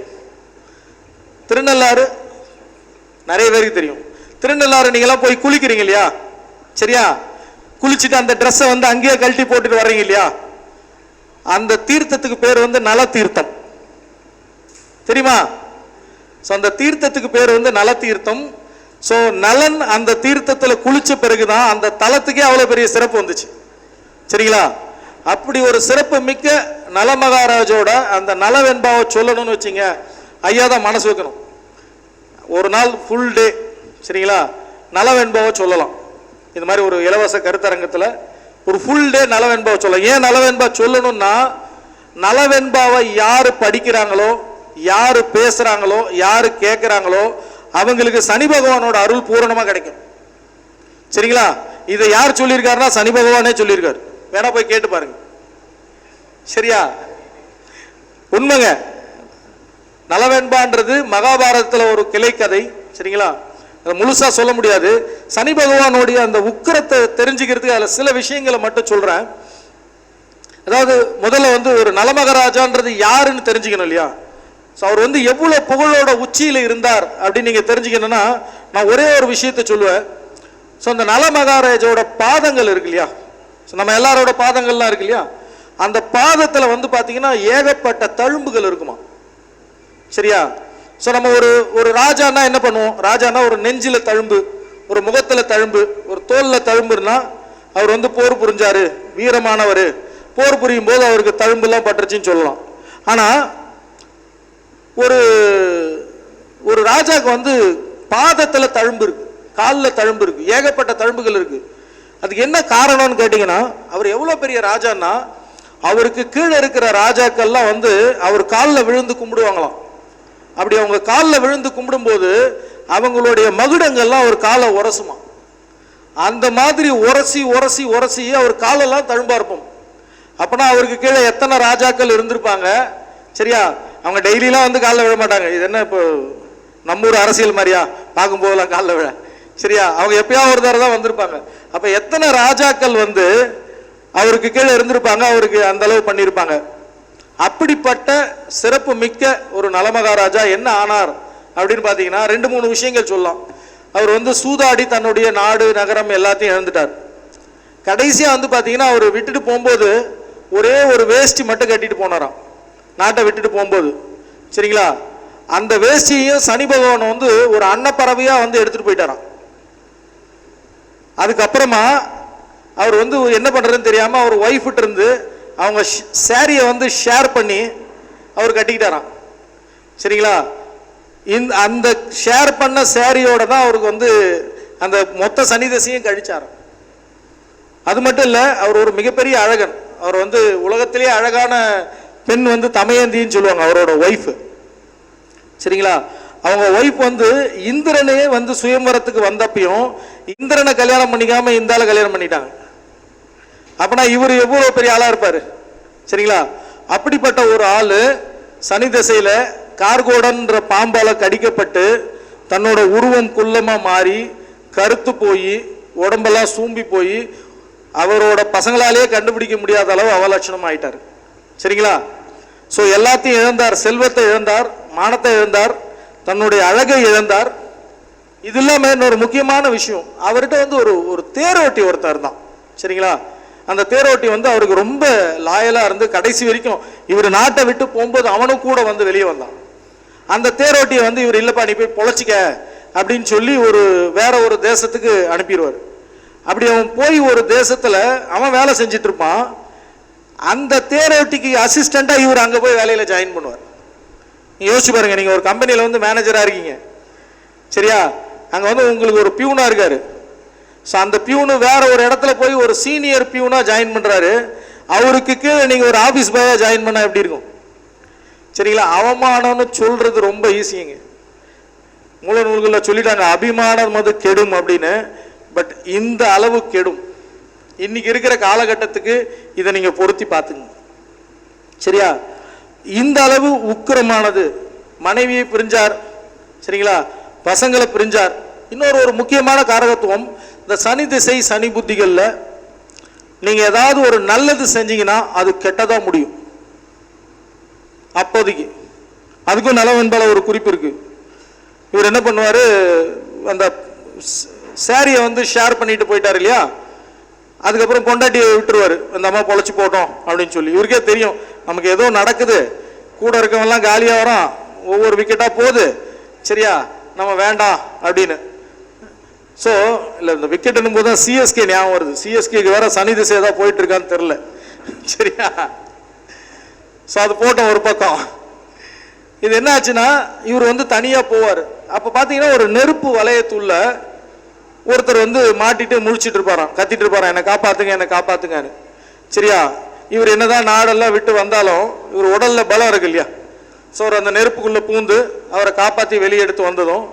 திருநள்ளாறு நிறைய பேருக்கு தெரியும். திருநள்ளாறு நீங்களாம் போய் குளிக்கிறீங்க இல்லையா? சரியா? குளிச்சுட்டு அந்த ட்ரெஸ்ஸை வந்து அங்கேயே கழட்டி போட்டுட்டு வர்றீங்க இல்லையா? அந்த தீர்த்தத்துக்கு பேர் வந்து நல தீர்த்தம். தெரியுமா? ஸோ அந்த தீர்த்தத்துக்கு பேர் வந்து நல தீர்த்தம். ஸோ நலன் அந்த தீர்த்தத்தில் குளிச்ச பிறகுதான் அந்த தலத்துக்கே அவ்வளோ பெரிய சிறப்பு வந்துச்சு. சரிங்களா? அப்படி ஒரு சிறப்பு மிக்க நலமகாராஜோட அந்த நலவென்பாவை சொல்லணும்னு வச்சுங்க, ஐயா தான் மனசு வைக்கணும். ஒரு நாள் ஃபுல் டே சரிங்களா நலவென்பாவை சொல்லலாம். இந்த மாதிரி ஒரு இலவச கருத்தரங்கத்தில் ஒரு ஃபுல் டே நலவென்பாவை சொல்லலாம். ஏன் நலவென்பா சொல்லணும்னா, நலவென்பாவை யாரு படிக்கிறாங்களோ, யாரு பேசுறாங்களோ, யாரு கேட்கிறாங்களோ அவங்களுக்கு சனி பகவானோட அருள் பூரணமா கிடைக்கும். சரிங்களா? இதை யார் சொல்லியிருக்காருன்னா சனி பகவானே சொல்லியிருக்காரு. வேணா போய் கேட்டு பாருங்க. சரியா? உண்மைங்க. நலவென்பான்றது மகாபாரதத்தில் ஒரு கிளை கதை. சரிங்களா? முழுசா சொல்ல முடியாது. சனி பகவானுடைய அந்த உக்கிரத்தை தெரிஞ்சுக்கிறதுக்கு அதில் சில விஷயங்களை மட்டும் சொல்றேன். அதாவது முதல்ல வந்து ஒரு நலமகாராஜான்றது யாருன்னு தெரிஞ்சுக்கணும் இல்லையா? ஸோ அவர் வந்து எவ்வளவு புகழோட உச்சியில இருந்தார் அப்படின்னு நீங்க தெரிஞ்சுக்கணும்னா, நான் ஒரே ஒரு விஷயத்த சொல்லுவேன். ஸோ அந்த நலமகாராஜோட பாதங்கள் இருக்கு இல்லையா? ஸோ நம்ம எல்லாரோட பாதங்கள்லாம் இருக்கு இல்லையா? அந்த பாதத்தில் வந்து பார்த்தீங்கன்னா ஏகப்பட்ட தழும்புகள் இருக்குமா. சரியா? ஸோ நம்ம ஒரு ராஜானா என்ன பண்ணுவோம்? ராஜானா ஒரு நெஞ்சில தழும்பு, ஒரு முகத்துல தழும்பு, ஒரு தோல்ல தழும்புன்னா அவர் வந்து போர் புரிஞ்சாரு, வீரமானவர், போர் புரியும் போது அவருக்கு தழும்புலாம் பட்டுருச்சுன்னு சொல்லலாம். ஆனா ஒரு ராஜாக்கு வந்து பாதத்துல தழும்பு இருக்கு, காலில் தழும்பு இருக்கு, ஏகப்பட்ட தழும்புகள் இருக்கு. அதுக்கு என்ன காரணம்னு கேட்டீங்கன்னா, அவர் எவ்வளவு பெரிய ராஜான்னா அவருக்கு கீழே இருக்கிற ராஜாக்கள்லாம் வந்து அவர் காலில் விழுந்து கும்பிடுவாங்களாம். அப்படி அவங்க காலில் விழுந்து கும்பிடும்போது அவங்களுடைய மகுடங்கள்லாம் அவர் காலை உரசுமா. அந்த மாதிரி உரசி உரசி உரசி அவர் காலெல்லாம் தழும்பா இருப்போம். அப்பனா அவருக்கு கீழே எத்தனை ராஜாக்கள் இருந்திருப்பாங்க. சரியா? அவங்க டெய்லிலாம் வந்து காலில் விழ மாட்டாங்க. இது என்ன இப்போ நம்ம ஊர் அரசியல் மாதிரியா பார்க்கும் போதெல்லாம் காலில் விழ? சரியா? அவங்க எப்பயாவது ஒரு தடவை தான் வந்திருப்பாங்க. அப்ப எத்தனை ராஜாக்கள் வந்து அவருக்கு கீழே இருந்திருப்பாங்க, அவருக்கு அந்த அளவு பண்ணியிருப்பாங்க. அப்படிப்பட்ட சிறப்பு மிக்க ஒரு நலமகாராஜா என்ன ஆனார் அப்படின்னு பார்த்தீங்கன்னா, 2-3 விஷயங்கள் சொல்லலாம். அவர் வந்து சூதாடி தன்னுடைய நாடு நகரம் எல்லாத்தையும் இழந்துட்டார். கடைசியா வந்து பார்த்தீங்கன்னா அவர் விட்டுட்டு போகும்போது ஒரே ஒரு வேஷ்டி மட்டும் கட்டிட்டு போனாராம், நாட்டை விட்டுட்டு போகும்போது. சரிங்களா? அந்த வேஷ்டியையும் சனி பகவான் வந்து ஒரு அன்னப்பறவையா வந்து எடுத்துட்டு போயிட்டாராம். அதுக்கப்புறமா அவர் வந்து என்ன பண்றதுன்னு தெரியாம அவர் ஒய்ஃப்ட்டு இருந்து அவங்க சாரியை வந்து ஷேர் பண்ணி அவர் கட்டிக்கிட்டாராம். சரிங்களா? அந்த ஷேர் பண்ண சாரியோட தான் அவருக்கு வந்து அந்த மொத்த சனி திசையும் கழிச்சாராம். அது மட்டும் இல்லை, அவர் ஒரு மிகப்பெரிய அழகன். அவர் வந்து உலகத்திலேயே அழகான பெண் வந்து தமயந்தின்னு சொல்லுவாங்க, அவரோட ஒய்ஃபு. சரிங்களா? அவங்க ஒய்ஃப் வந்து இந்திரனே வந்து சுயம்பரத்துக்கு வந்தப்பையும் இந்திரனை கல்யாணம் பண்ணிக்காம இந்தால கல்யாணம் பண்ணிட்டாங்க. அப்பனா இவர் எவ்வளோ பெரிய ஆளா இருப்பாரு. சரிங்களா? அப்படிப்பட்ட ஒரு ஆளு சனி திசையில கார்கோடன்ற பாம்பால கடிக்கப்பட்டு தன்னோட உருவம் குள்ளமா மாறி கருத்து போய் உடம்பெல்லாம் சூம்பி போய் அவரோட பசங்களாலேயே கண்டுபிடிக்க முடியாத அளவு அவலட்சணம் ஆயிட்டார். சரிங்களா? ஸோ எல்லாத்தையும் இழந்தார். செல்வத்தை இழந்தார், மானத்தை இழந்தார், தன்னுடைய அழகை இழந்தார். இது இல்லாமல் இன்னொரு முக்கியமான விஷயம், அவர்கிட்ட வந்து ஒரு தேரோட்டி ஒருத்தர் தான். சரிங்களா? அந்த தேரோட்டி வந்து அவருக்கு ரொம்ப லாயலாக இருந்து கடைசி வரைக்கும் இவர் நாட்டை விட்டு போகும்போது அவனும் கூட வந்து வெளியே வந்தான். அந்த தேரோட்டியை வந்து இவர் இல்லைப்பா நீ போய் பொழைச்சிக்க அப்படின்னு சொல்லி வேற ஒரு தேசத்துக்கு அனுப்பிடுவார். அப்படி அவன் போய் ஒரு தேசத்தில் அவன் வேலை செஞ்சுட்டு இருப்பான். அந்த தேரோட்டிக்கு அசிஸ்டண்டாக இவர் அங்கே போய் வேலையில் ஜாயின் பண்ணுவார். நீங்கள் யோசிச்சு பாருங்க, நீங்கள் ஒரு கம்பெனியில் வந்து மேனேஜராக இருக்கீங்க. சரியா? அங்கே வந்து உங்களுக்கு ஒரு பியூனாக இருக்காரு. ஸோ அந்த பியூனு வேற ஒரு இடத்துல போய் ஒரு சீனியர் பியூனாக ஜாயின் பண்ணுறாரு. அவருக்கு கீழே நீங்கள் ஒரு ஆஃபீஸ் பாயாக ஜாயின் பண்ணால் எப்படி இருக்கும்? சரிங்களா? அவமானம்னு சொல்கிறது ரொம்ப ஈஸிங்க. மூல நூல்களில் சொல்லிட்டாங்க அபிமானம் அது கெடும் அப்படின்னு. பட் இந்த அளவு கெடும். இன்னைக்கு இருக்கிற காலகட்டத்துக்கு இதை நீங்கள் பொருத்தி பார்த்துங்க. சரியா? இந்த அளவு உக்கிரமானது. மனைவியை பிரிஞ்சார். சரிங்களா? பசங்களை பிரிஞ்சார். இன்னொரு முக்கியமான காரகத்துவம், இந்த சனி திசை சனி புத்திகளில் நீங்கள் ஏதாவது ஒரு நல்லது செஞ்சீங்கன்னா அது கெட்டதாக முடியும். அப்போதைக்கு அதுக்கும் நலவென்பல ஒரு குறிப்பு இருக்கு. இவர் என்ன பண்ணுவார், அந்த சாரியை வந்து ஷேர் பண்ணிட்டு போயிட்டார் இல்லையா, அதுக்கப்புறம் பொண்டாட்டியை விட்டுருவார். அந்த அம்மா பொழைச்சி போட்டோம் அப்படின்னு சொல்லி. இவருக்கே தெரியும் நமக்கு ஏதோ நடக்குது, கூட இருக்கவெல்லாம் காலியாக வரோம், ஒவ்வொரு விக்கெட்டாக போகுது. சரியா? நம்ம வேண்டாம் அப்படின்னு. ஸோ இல்லை, இந்த விக்கெட்டுன்னும் போது தான் சிஎஸ்கே ஞாபகம் வருது. சிஎஸ்கேக்கு வேற சனி திசை தான் போயிட்டு இருக்கான்னு தெரில. சரியா? ஸோ அது போட்டோம் ஒரு பக்கம். இது என்ன ஆச்சுன்னா, இவர் வந்து தனியாக போவார். அப்போ பார்த்தீங்கன்னா ஒரு நெருப்பு வளையத்துள்ள ஒருத்தர் வந்து மாட்டிட்டு முழிச்சிட்டு இருப்பாராம், கத்திட்டு இருப்பாராம், என்னை காப்பாத்துங்க என்னை காப்பாத்துங்கன்னு. சரியா? இவர் என்னதான் நாடெல்லாம் விட்டு வந்தாலும் இவர் உடல்ல பலம் இருக்கு இல்லையா. ஸோ அவர் அந்த நெருப்புக்குள்ள பூந்து அவரை காப்பாற்றி வெளியே எடுத்து வந்ததும்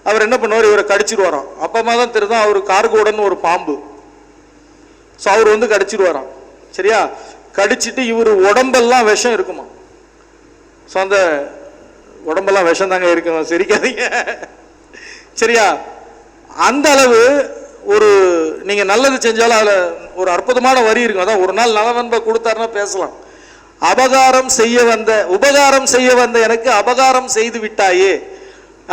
அவர் என்ன பண்ணுவார், இவரை கடிச்சிடுவாராம். அப்பமா தான் தெரியும் அவர் கார்கோடன் ஒரு பாம்பு. ஸோ அவர் வந்து கடிச்சிடுவாராம். சரியா? கடிச்சிட்டு இவர் உடம்பெல்லாம் விஷம் இருக்குமா. ஸோ அந்த உடம்பெல்லாம் விஷம் தாங்க இருக்குமா, சிரிக்காதீங்க. சரியா? அந்த அளவு நீங்க நல்லது செஞ்சாலும் அதுல ஒரு அற்புதமான வரி இருக்கும். அதான் ஒரு நாள் நலவன்பை கொடுத்தாருன்னா பேசலாம். உபகாரம் செய்ய வந்த எனக்கு அபகாரம் செய்து விட்டாயே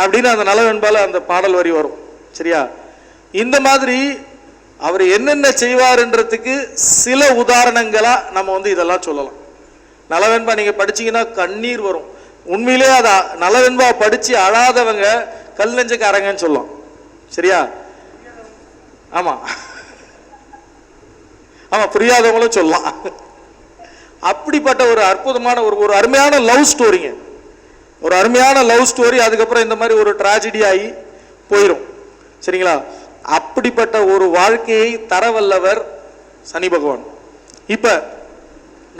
அப்படின்னு அந்த நலவென்பால அந்த பாடல் வரி வரும். சரியா? இந்த மாதிரி அவர் என்னென்ன செய்வார்ன்றதுக்கு சில உதாரணங்களா நம்ம வந்து இதெல்லாம் சொல்லலாம். நலவென்பா நீங்க படிச்சீங்கன்னா கண்ணீர் வரும். உண்மையிலே அதை நலவென்பா படிச்சு அழாதவங்க கல் நெஞ்சக்காரங்கன்னு சொல்லலாம். சரியா? ஆமா ஆமா, புரியாதவங்களும் சொல்லலாம். அப்படிப்பட்ட ஒரு அற்புதமான ஒரு அருமையான லவ் ஸ்டோரிங்க. ஒரு அருமையான லவ் ஸ்டோரி. அதுக்கப்புறம் இந்த மாதிரி ஒரு டிராஜடி ஆகி போயிடும். சரிங்களா? அப்படிப்பட்ட ஒரு வாழ்க்கையை தரவல்லவர் சனி பகவான். இப்ப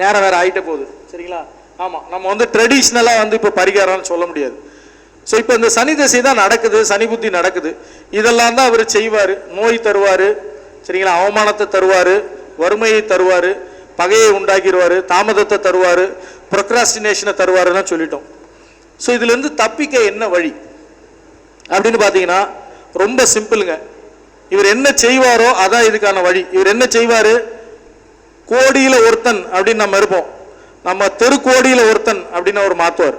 நேரம் வேற ஆயிட்ட போகுது. சரிங்களா? ஆமா, நம்ம வந்து ட்ரெடிஷ்னலா வந்து இப்ப பரிகாரம்னு சொல்ல முடியாது. ஸோ இப்போ இந்த சனி திசை தான் நடக்குது, சனி புத்தி நடக்குது. இதெல்லாம் தான் அவர் செய்வார். நோய் தருவார். சரிங்களா? அவமானத்தை தருவார், வறுமையை தருவார், பகையை உண்டாக்கிடுவார், தாமதத்தை தருவார், ப்ரொக்ராஸ்டினேஷனை தருவாருன்னு சொல்லிட்டோம். ஸோ இதுலேருந்து தப்பிக்க என்ன வழி அப்படின்னு பார்த்தீங்கன்னா ரொம்ப சிம்பிளுங்க. இவர் என்ன செய்வாரோ அதான் இதுக்கான வழி. இவர் என்ன செய்வார், கோடியில் ஒருத்தன் அப்படின்னு நம்ம இருப்போம், நம்ம தெருக்கோடியில் ஒருத்தன் அப்படின்னு அவர் மாற்றுவார்.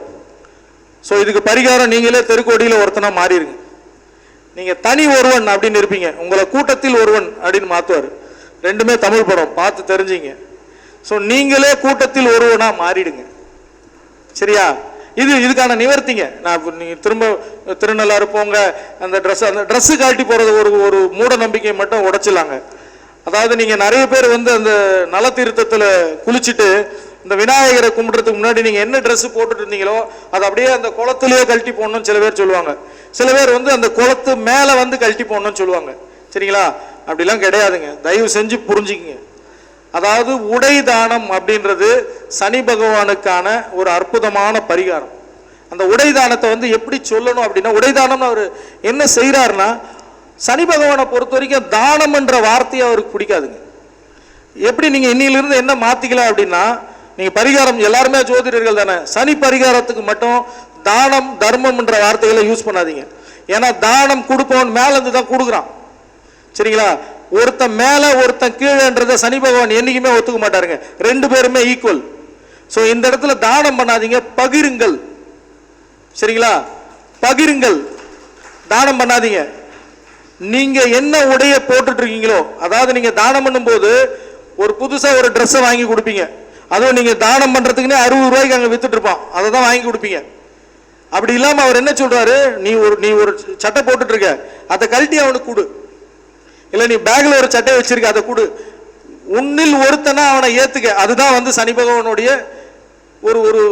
ஸோ இதுக்கு பரிகாரம் நீங்களே தெருக்கோடியில் ஒருத்தனா மாறிடுங்க. நீங்கள் தனி ஒருவன் அப்படின்னு இருப்பீங்க, உங்களை கூட்டத்தில் ஒருவன் அப்படின்னு மாற்றுவார். ரெண்டுமே தமிழ் படம், பார்த்து தெரிஞ்சிங்க. ஸோ நீங்களே கூட்டத்தில் ஒருவனா மாறிடுங்க. சரியா? இதுக்கான நிவர்த்திங்க. நான் நீங்கள் திரும்ப திருநள்ளாறு போங்க, அந்த ட்ரெஸ்ஸு காட்டி போகிறது ஒரு மூட நம்பிக்கை மட்டும் உடைச்சிடலாங்க. அதாவது நீங்க நிறைய பேர் வந்து அந்த நல தீர்த்தத்துல குளிச்சுட்டு இந்த விநாயகரை கும்பிடுறதுக்கு முன்னாடி நீங்க என்ன ட்ரெஸ் போட்டுட்டு இருந்தீங்களோ அது அப்படியே அந்த குளத்திலேயே கழட்டி போடணும்னு சில பேர் சொல்லுவாங்க. சில பேர் வந்து அந்த குளத்து மேல வந்து கழட்டி போடணும்னு சொல்லுவாங்க. சரிங்களா? அப்படிலாம் கிடையாதுங்க. தயவு செஞ்சு புரிஞ்சுக்குங்க. அதாவது உடை தானம் அப்படின்றது சனி பகவானுக்கான ஒரு அற்புதமான பரிகாரம். அந்த உடை தானத்தை வந்து எப்படி சொல்லணும் அப்படின்னா, உடை தானம்னு அவர் என்ன செய்யறாருன்னா, சனி பகவானை பொறுத்த வரைக்கும் தானம் என்ற வார்த்தையை அவருக்கு பிடிக்காதுங்க. எப்படி நீங்க இன்னிலிருந்து என்ன மாத்திக்கலாம் அப்படின்னா, நீங்க பரிகாரம் எல்லாருமே ஜோதிடர்கள் தானே, சனி பரிகாரத்துக்கு மட்டும் தானம் தர்மம் என்ற வார்த்தைகளை யூஸ் பண்ணாதீங்க. ஏன்னா தானம் கொடுப்பவன் மேல இருந்து தான் கொடுக்குறான். சரிங்களா? ஒருத்தன் மேல ஒருத்தன் கீழேன்றத சனி பகவான் என்னைக்குமே ஒத்துக்க மாட்டாருங்க. ரெண்டு பேருமே ஈக்குவல். ஸோ இந்த இடத்துல தானம் பண்ணாதீங்க, பகிருங்கள். சரிங்களா? பகிருங்கள், தானம் பண்ணாதீங்க. நீங்க என்ன உடைய போட்டுட்டு இருக்கீங்களோ, அதாவது நீங்க தானம் பண்ணும்போது ஒரு புதுசா ஒரு ட்ரெஸ்ஸை வாங்கி கொடுப்பீங்க. அதுவும் நீங்க தானம் பண்றதுக்குன்னே 60 ரூபாய்க்கு அங்க வித்துட்டு இருப்பான், அதை தான் வாங்கி கொடுப்பீங்க. அப்படி இல்லாம அவர் என்ன சொல்றாரு, நீ ஒரு சட்டை போட்டுட்டு இருக்க, அதை கழட்டி அவனுக்கு கொடு. இல்ல நீ பேக்ல ஒரு சட்டை வச்சிருக்க, அதை கொடு. உன்னில் ஒருத்தனா அவனை ஏத்துக்க. அதுதான் வந்து சனி பகவானுடைய ஒரு ஒரு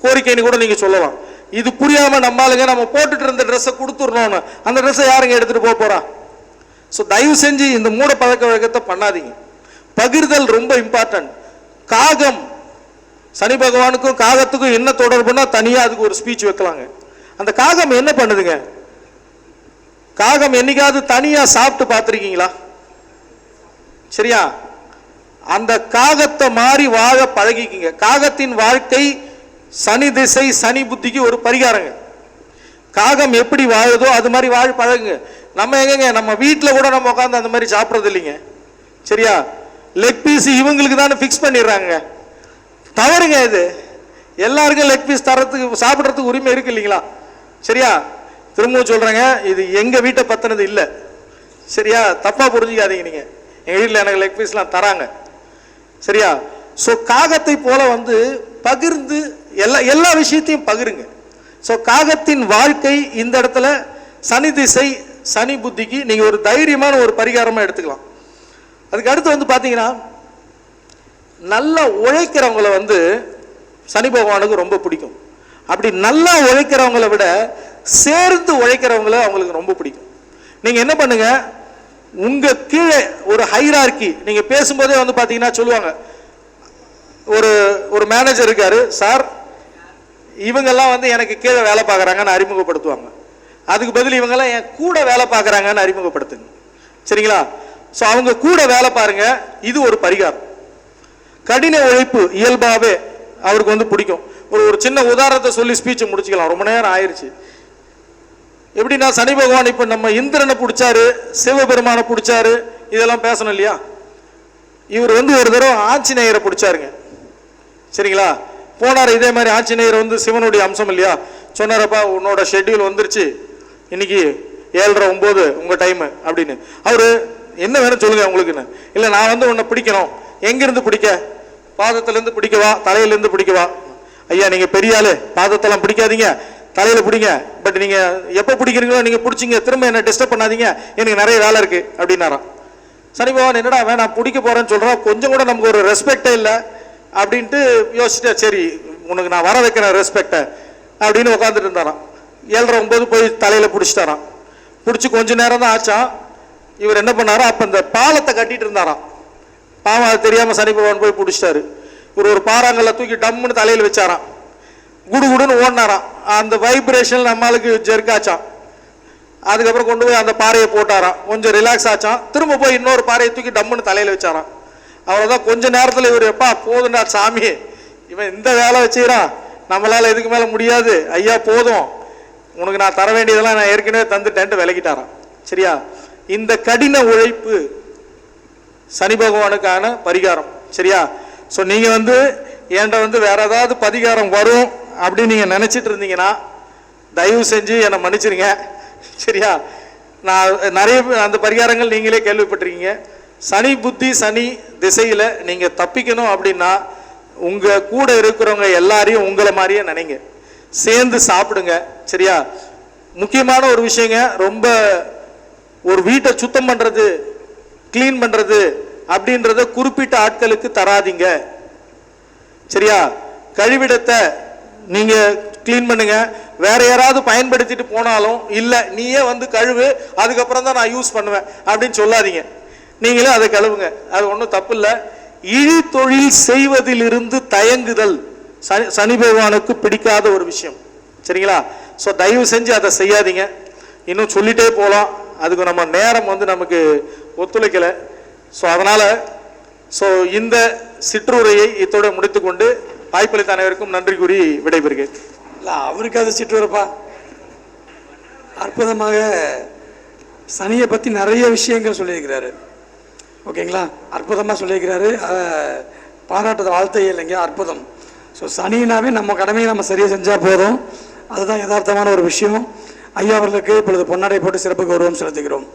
கோரிக்கைன்னு கூட நீங்க சொல்லலாம். இது புரியாம நம்மளுங்க நம்ம போட்டுட்டு இருந்த ட்ரெஸ்ஸை கொடுத்துடணும்னு, அந்த ட்ரெஸ்ஸை யாருங்க எடுத்துட்டு போறா? ஸோ தயவு செஞ்சு இந்த மூட பழக்க வழக்கத்தை பண்ணாதீங்க. பகிர்தல் ரொம்ப இம்பார்ட்டன்ட். காகம், சனி பகவானுக்கும் காகத்துக்கும் என்ன தொடர்புனா தனியா அதுக்கு ஒரு ஸ்பீச் வைக்கலாங்க. அந்த காகம் என்ன பண்ணுதுங்க? காகம் என்னைக்காவது தனியா சாப்பிட்டு பார்த்துருக்கீங்களா? சரியா? அந்த காகத்தை மாதிரி வாழ பழகிக்கிங்க. காகத்தின் வாழ்க்கை சனி திசை சனி புத்திக்கு ஒரு பரிகாரங்க. காகம் எப்படி வாழுதோ அது மாதிரி வாழ பழகுங்க. நம்ம எங்கங்க நம்ம வீட்டில் கூட நம்ம உட்காந்து அந்த மாதிரி சாப்பிட்றது இல்லைங்க. சரியா? லெக் பீஸ் இவங்களுக்கு தானே ஃபிக்ஸ் பண்ணிடுறாங்க. தவறுங்க இது. எல்லாருக்கும் லெக் பீஸ் தரத்துக்கு சாப்பிட்றதுக்கு உரிமை இருக்கு இல்லைங்களா? சரியா? திரும்பவும் சொல்றேங்க, இது எங்க வீட்டை பத்தினது இல்லை. சரியா? தப்பா புரிஞ்சுக்காதீங்க. நீங்க எங்க வீட்டில் எனக்கு லெக் பீஸ்லாம் தராங்க. சரியா? ஸோ காகத்தை போல வந்து பகிர்ந்து எல்லா விஷயத்தையும் பகிருங்க. ஸோ காகத்தின் வாழ்க்கை இந்த இடத்துல சனி திசை சனி புத்திக்கு நீங்க ஒரு தைரியமான ஒரு பரிகாரமா எடுத்துக்கலாம். அதுக்கு அடுத்து வந்து பாத்தீங்கன்னா, நல்லா உழைக்கிறவங்களை வந்து சனி பகவானுக்கு ரொம்ப பிடிக்கும். அப்படி நல்லா உழைக்கிறவங்களை விட சேர்ந்து உழைக்கிறவங்கள அவங்களுக்கு ரொம்ப பிடிக்கும். நீங்க என்ன பண்ணுங்க, உங்க கீழே ஒரு ஹைரார்கி நீங்க பேசும்போதே வந்து பாத்தீங்கன்னா சொல்லுவாங்க, ஒரு மேனேஜர் இருக்காரு சார், இவங்கெல்லாம் வந்து எனக்கு கீழே வேலை பார்க்குறாங்கன்னு அறிமுகப்படுத்துவாங்க. அதுக்கு பதில் இவங்கெல்லாம் என் கூட வேலை பார்க்குறாங்கன்னு அறிமுகப்படுத்துங்க. சரிங்களா? ஸோ அவங்க கூட வேலை பாருங்க. இது ஒரு பரிகாரம். கடின உழைப்பு இயல்பாகவே அவருக்கு வந்து பிடிக்கும். ஒரு சின்ன உதாரணத்தை சொல்லி ஸ்பீச்சை முடிச்சுக்கலாம், ரொம்ப நேரம் ஆயிடுச்சு. எப்படின்னா, சனி பகவான் இப்போ நம்ம இந்திரனை பிடிச்சாரு, சிவபெருமானை பிடிச்சாரு, இதெல்லாம் பேசணும் இல்லையா? இவர் வந்து ஒரு தடவை ஆஞ்சநேயரை பிடிச்சாருங்க. சரிங்களா? போனார். இதே மாதிரி ஆஞ்சநேயர் வந்து சிவனுடைய அம்சம் இல்லையா? சொன்னாரப்பா, உன்னோட ஷெட்யூல் வந்துருச்சு, இன்னைக்கு 7:30-9 உங்க டைம் அப்படின்னு. அவரு என்ன வேணும் சொல்லுங்க உங்களுக்குன்னு. இல்லை, நான் வந்து உன்னை பிடிக்கணும். எங்கிருந்து பிடிக்க? பாதத்திலேருந்து பிடிக்கவா, தலையிலேருந்து பிடிக்கவா? ஐயா, நீங்க பெரிய ஆளு, பாதத்தெல்லாம் பிடிக்காதீங்க, தலையில பிடிங்க. பட் நீங்க எப்போ பிடிக்கிறீங்களோ நீங்க பிடிச்சிங்க, திரும்ப என்ன டிஸ்டர்ப் பண்ணாதீங்க, எனக்கு நிறைய வேலை இருக்கு அப்படின்னாராம். சனி பகவான் என்னடா நான் பிடிக்க போறேன்னு சொல்றோம், கொஞ்சம் கூட நமக்கு ஒரு ரெஸ்பெக்டே இல்லை அப்படின்ட்டு யோசிச்சுட்டா, சரி உனக்கு நான் வர வைக்கிறேன் ரெஸ்பெக்டை அப்படின்னு உட்காந்துட்டு இருந்தாராம். 7:30-9 போய் தலையில பிடிச்சிட்டாராம். பிடிச்சி கொஞ்ச நேரம் தான் ஆச்சான். இவர் என்ன பண்ணாரோ, அப்ப இந்த பாலத்தை கட்டிட்டு இருந்தாராம். பாவம் அது தெரியாம சனி பகவான் போய் பிடிச்சிட்டாரு. இவர் ஒரு பாறாங்கல்ல தூக்கி டம்முன்னு தலையில வச்சாராம். குடுகுடுன்னு ஓடினாராம். அந்த வைப்ரேஷன் நம்மளுக்கு ஜெர்க்காச்சான். அதுக்கப்புறம் கொண்டு போய் அந்த பாறையை போட்டாராம். கொஞ்சம் ரிலாக்ஸ் ஆச்சான். திரும்ப போய் இன்னொரு பாறையை தூக்கி டம்முன்னு தலையில வச்சாராம். அவ்வளவுதான். கொஞ்ச நேரத்தில் இவர், எப்பா போதுண்டா சாமி, இவன் இந்த வேலை வச்சுக்கிறான், நம்மளால இதுக்கு மேல முடியாது, ஐயா போதும், உனக்கு நான் தர வேண்டியதெல்லாம் நான் ஏற்கனவே தந்துட்டேன்ட்டு விலகிட்டாரான். சரியா? இந்த கடின உழைப்பு சனி பகவானுக்கான பரிகாரம். சரியா? ஸோ நீங்க வந்து என்கிட்ட வந்து வேற ஏதாவது பரிகாரம் வரும் அப்படின்னு நீங்க நினைச்சிட்டு இருந்தீங்கன்னா தயவு செஞ்சு என்னை மன்னிச்சிருங்க. சரியா? நான் நிறைய அந்த பரிகாரங்கள் நீங்களே கேள்விப்பட்டிருக்கீங்க. சனி புத்தி சனி திசையில நீங்க தப்பிக்கணும் அப்படின்னா உங்க கூட இருக்கிறவங்க எல்லாரையும் உங்களை மாதிரியே நினைங்க, சேர்ந்து சாப்பிடுங்க. சரியா? முக்கியமான ஒரு விஷயங்க, ரொம்ப ஒரு வீட்டை சுத்தம் பண்றது க்ளீன் பண்ணுறது அப்படின்றத குறிப்பிட்ட ஆட்களுக்கு தராதிங்க. சரியா? கழிவிடத்தை நீங்கள் க்ளீன் பண்ணுங்க, வேற யாராவது பயன்படுத்திட்டு போனாலும் இல்லை நீயே வந்து கழுவு, அதுக்கப்புறம் தான் நான் யூஸ் பண்ணுவேன் அப்படின்னு சொல்லாதீங்க. நீங்களே அதை கழுவுங்க, அது ஒன்றும் தப்பு இல்லை. இழி தொழில் செய்வதிலிருந்து தயங்குதல் சனி பகவானுக்கு பிடிக்காத ஒரு விஷயம். சரிங்களா? ஸோ தயவு செஞ்சு அதை செய்யாதீங்க. இன்னும் சொல்லிட்டே போகலாம், அதுக்கு நம்ம நேரம் வந்து நமக்கு ஒத்துழைக்கலை. ஸோ அதனால் இந்த சிற்றுரையை இத்தோட முடித்துக்கொண்டு வாய்ப்பளித்த அனைவருக்கும் நன்றி கூறி விடைபெறுகிறேன். இல்லை, அவருக்கு அது சிற்றுரைப்பா. அற்புதமாக சனியை பற்றி நிறைய விஷயங்கள் சொல்லியிருக்கிறாரு. ஓகேங்களா? அற்புதமாக சொல்லியிருக்கிறாரு. பாராட்டுற வார்த்தையே இல்லைங்க, அற்புதம். ஸோ சனினாவே நம்ம கடமையை நம்ம சரியாக செஞ்சால் போதும். அதுதான் யதார்த்தமான ஒரு விஷயம். ஐயா அவர்களுக்கு இப்பொழுது பொன்னாடை போட்டு சிறப்பு கௌரவம் செலுத்துகிறோம்.